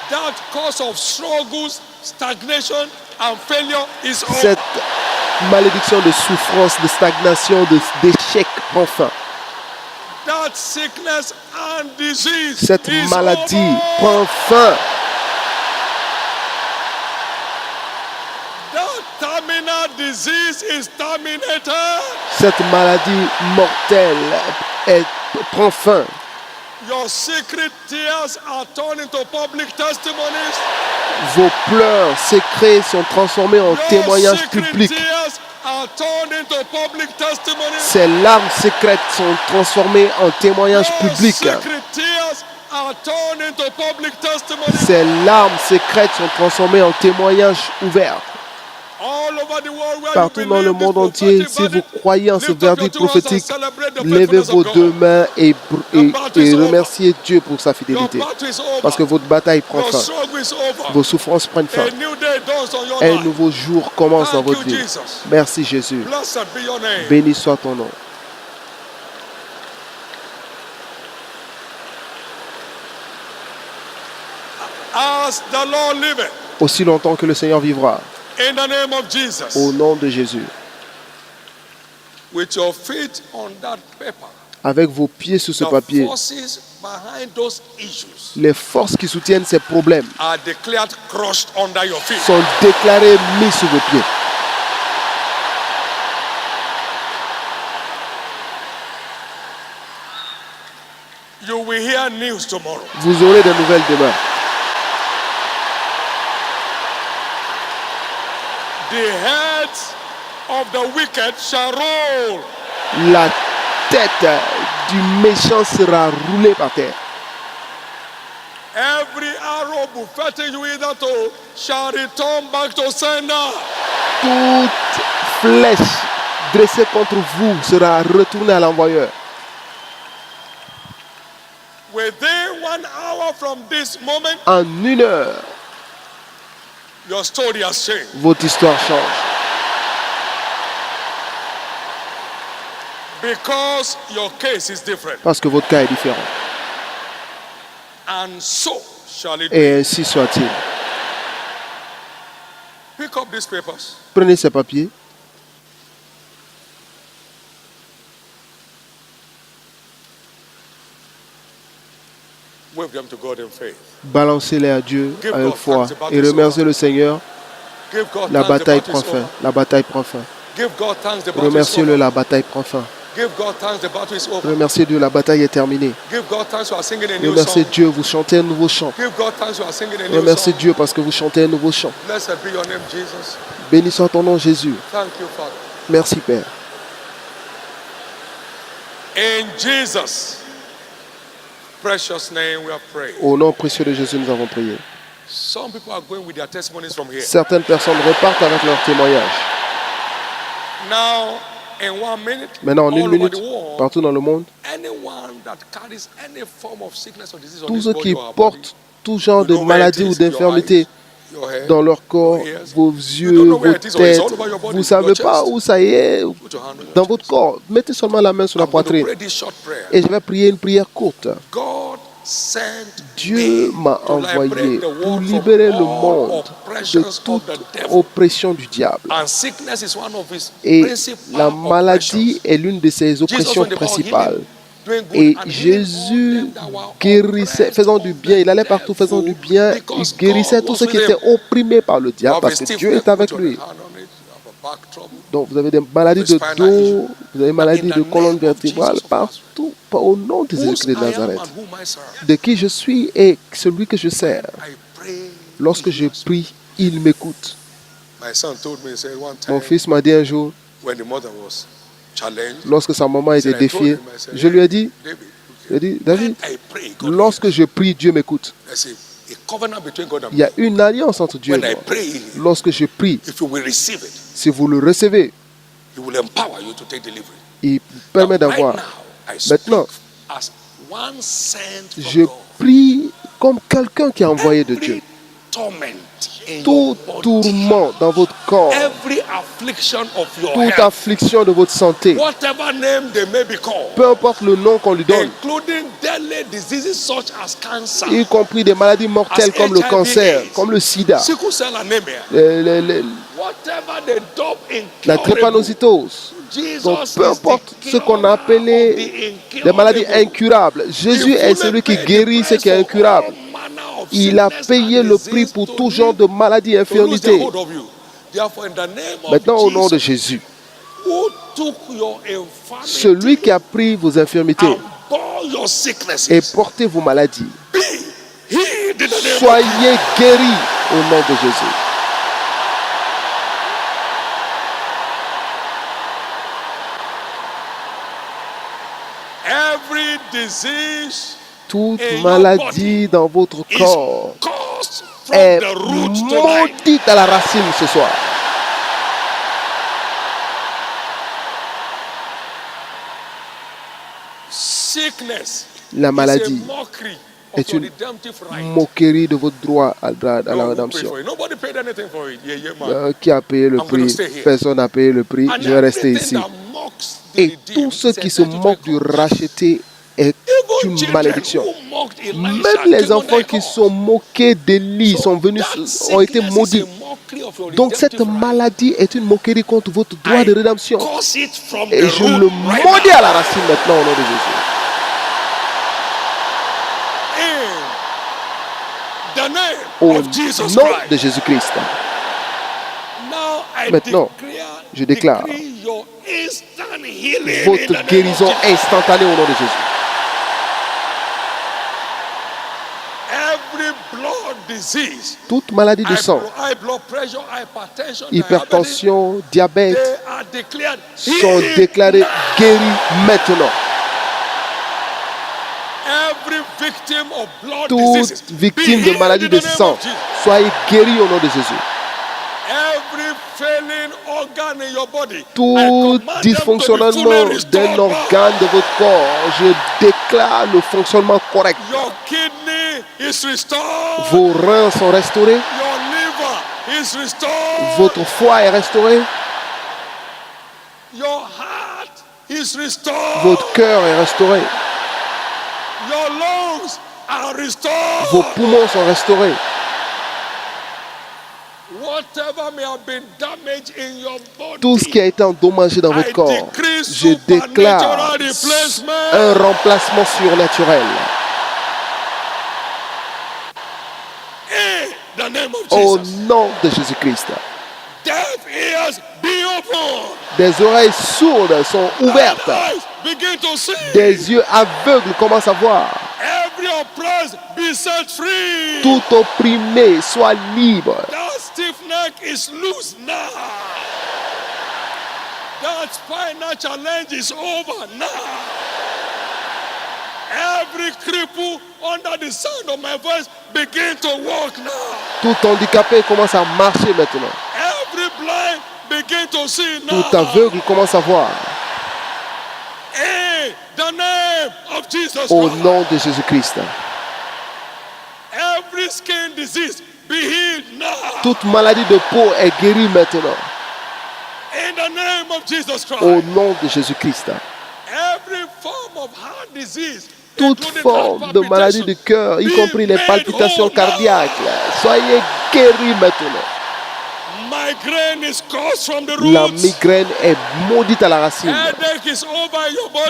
That cause of struggles, stagnation, and failure is over. Cette malédiction de souffrance, de stagnation, d'échec prend fin. That sickness and disease Cette is maladie over. prend fin. That terminal disease is terminated. Cette maladie mortelle prend fin. Your secret tears are turned into public testimonies. Vos pleurs secrets sont transformés en Your témoignages secret publics. tears are turned into public testimonies. Ces larmes secrètes sont transformées en témoignages Your publics. secret tears are turned into public testimonies. Ces larmes secrètes sont transformées en témoignages ouverts. All over the world where Partout you dans le believe monde this entier, prophetic si vous verdict, croyez en ce lift up your verdict two hands and prophétique, celebrate the levez faithfulness vos of deux God. mains et remerciez Dieu pour sa Your fidélité. battle is over. Parce que votre bataille prend Your fin. struggle is over. Vos souffrances prennent fin. A new day dawns on your Un life. nouveau jour commence dans Thank votre you, vie. Jesus. Merci Jésus. Blessed be your name. Béni soit ton nom. As the Lord liveth, Aussi longtemps que le Seigneur vivra. in the name of Jesus, Au nom de Jésus. with your feet on that paper, Avec vos pieds sur ce the papier, forces behind those issues les forces qui soutiennent ces problèmes are declared crushed under your feet. sont déclarées mises sous vos pieds. You will hear news tomorrow. Vous aurez des nouvelles demain. The heads of the wicked shall roll. La tête du méchant sera roulée par terre. Every arrow buffeting you hitherto shall return back to sender. Toute flèche dressée contre vous sera retournée à l'envoyeur. Within 1 hour from this moment, En 1 heure, your story has changed. votre histoire change. Because your case is different. Parce que votre cas est différent. And so shall it be. Et ainsi soit-il. Pick up these papers. Prenez ces papiers. Wave them to God in faith. Balancez-les à Dieu avec foi. Et remerciez le Seigneur. Give God La thanks, the bataille battle prend is fin. over. La bataille prend fin. Give God thanks, the battle is Remerciez-le, over. la bataille prend fin. Give God thanks, the battle is over. Remerciez Dieu, la bataille est terminée. Give God thanks, you are singing a new Remerciez song. Dieu, vous chantez un nouveau chant. Give God thanks, you are singing a new Remerciez song. Dieu parce que vous chantez un nouveau chant. Blessed be your name, Jesus. Béni soit ton nom, Jésus. Thank you, Father. Merci, Père. In Jesus' precious name we have prayed. Au nom précieux de Jésus, nous avons prié. Some people are going with their testimonies from here. Certaines personnes repartent avec leur témoignage. Now, in 1 minute, Maintenant, en all 1 over minute, the world, partout dans le monde, anyone that carries any form of sickness or disease on tous this ceux body qui or our body, portent tout genre de you know where it maladie ou is, your d'infirmité eyes, your head, dans leur corps, your ears. vos You yeux, don't know vos where it is, or it's têtes, all over your body, vous ne your savez pas chest. où ça y est Put your hand on your dans chest. votre corps. Mettez seulement la main sur la I'm going to poitrine. pray this short prayer. Et je vais prier une prière courte. God sent Dieu me m'a to envoyé liberate the pour world libérer from le all monde de oppressions toute of the devil. oppression du diable. And sickness is one of his Et principal la maladie oppressions. est l'une de ses oppressions Jesus, when they were principales. healing, doing good Et and healing Jésus all them that were guérissait, oppressed faisant of du bien. the Il allait partout faisant du bien. devil, Il because guérissait God tous was ceux qui with étaient him. opprimés par le diable You have a parce que stiff Dieu neck, est avec put your lui. hand on it. You have a Donc vous avez des maladies de dos, vous avez des maladies de colonne vertébrale, partout. Au nom de Jésus-Christ de Nazareth, de qui je suis et celui que je sers. Lorsque je prie, il m'écoute. Mon fils m'a dit un jour, lorsque sa maman était défiée, je lui ai dit, David, lorsque je prie, Dieu m'écoute. Il y a une alliance entre Dieu et moi. Lorsque je prie, si vous le recevez, il permet d'avoir. Maintenant, je prie comme quelqu'un qui est envoyé de Dieu. Tout tourment dans votre corps, toute affliction de votre santé, peu importe le nom qu'on lui donne, y compris des maladies mortelles comme le cancer, comme le sida, la drépanocytose. Donc, peu importe ce qu'on a appelé des maladies incurables, Jésus est celui qui guérit ce qui est incurable. Il a payé le prix pour tout genre de maladies et infirmités. Maintenant, au nom de Jésus, celui qui a pris vos infirmités et porté vos maladies, soyez guéris au nom de Jésus. Toute maladie dans votre corps est maudite à la racine ce soir. La maladie est une moquerie de votre droit à la rédemption. Qui a payé le prix? Personne n'a payé le prix. Je vais rester ici. Et tous ceux qui se moquent du racheté est une malédiction. Même les enfants qui sont moqués d'Élie ont été maudits. Donc cette maladie est une moquerie contre votre droit de rédemption. Et je le maudis à la racine maintenant au nom de Jésus. Au nom de Jésus-Christ. Maintenant, je déclare votre guérison instantanée au nom de Jésus. Toute maladie de sang, hypertension, diabète, sont déclarées guéries maintenant. Toute victime de maladie de sang, soyez guérie au nom de Jésus. Tout dysfonctionnement d'un organe de votre corps, je déclare le fonctionnement correct. Vos reins sont restaurés. Votre foie est restauré. Votre cœur est restauré. Vos poumons sont restaurés. Tout ce qui a été endommagé dans votre corps, je déclare un remplacement surnaturel. Au nom de Jésus-Christ. Des oreilles sourdes sont ouvertes. Des yeux aveugles commencent à voir. Tout opprimé soit libre. That spinal challenge is over now. Every cripple under the sound of my voice begin to walk now. Tout handicapé commence à marcher maintenant. Every blind begin to see now. Tout aveugle commence à voir. In the name of Jesus Christ. Au nom de Jésus-Christ. Every skin disease be healed now. Toute maladie de peau est guérie maintenant. In the name of Jesus Christ. Au nom de Jésus-Christ. Every form of heart disease, toute forme de maladie du cœur, y compris les palpitations cardiaques, soyez guéris maintenant. La migraine est maudite à la racine.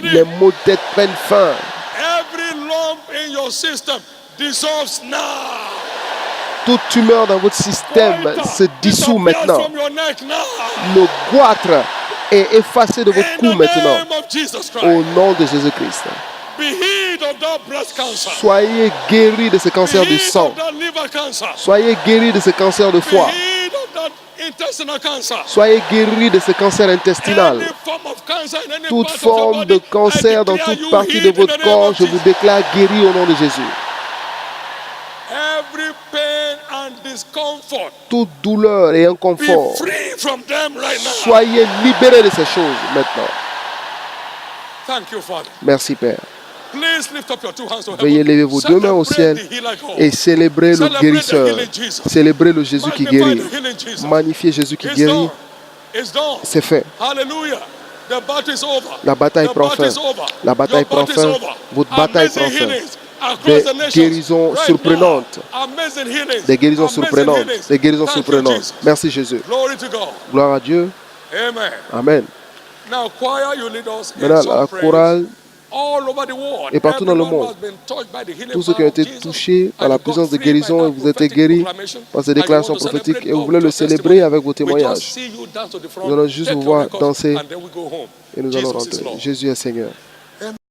Les maux de tête prennent fin. toute tumeur dans votre système se dissout maintenant. Le goitre est effacé de votre cou maintenant. Au nom de Jésus-Christ. Soyez guéris de ce cancer du sang. Soyez guéris de ce cancer de foie. Soyez guéris de ce cancer intestinal. Toute forme de cancer dans toute partie de votre corps, je vous déclare guéri au nom de Jésus. Toute douleur et inconfort, soyez libérés de ces choses maintenant. Merci Père. Veuillez lever vos deux mains au ciel et célébrer le guérisseur. Célébrer le Jésus qui guérit. Magnifiez Jésus qui guérit. C'est fait. La bataille prend fin. La bataille prend fin. Votre bataille prend fin. Des guérisons surprenantes. Des guérisons surprenantes. Des guérisons surprenantes. Merci Jésus. Gloire à Dieu. Amen. Maintenant, la chorale et partout dans le monde, tous ceux qui ont été touchés par la puissance de guérison et vous êtes guéris par ces déclarations prophétiques et vous voulez le célébrer avec vos témoignages. Nous allons juste vous voir danser et nous allons rentrer. Jésus est Seigneur.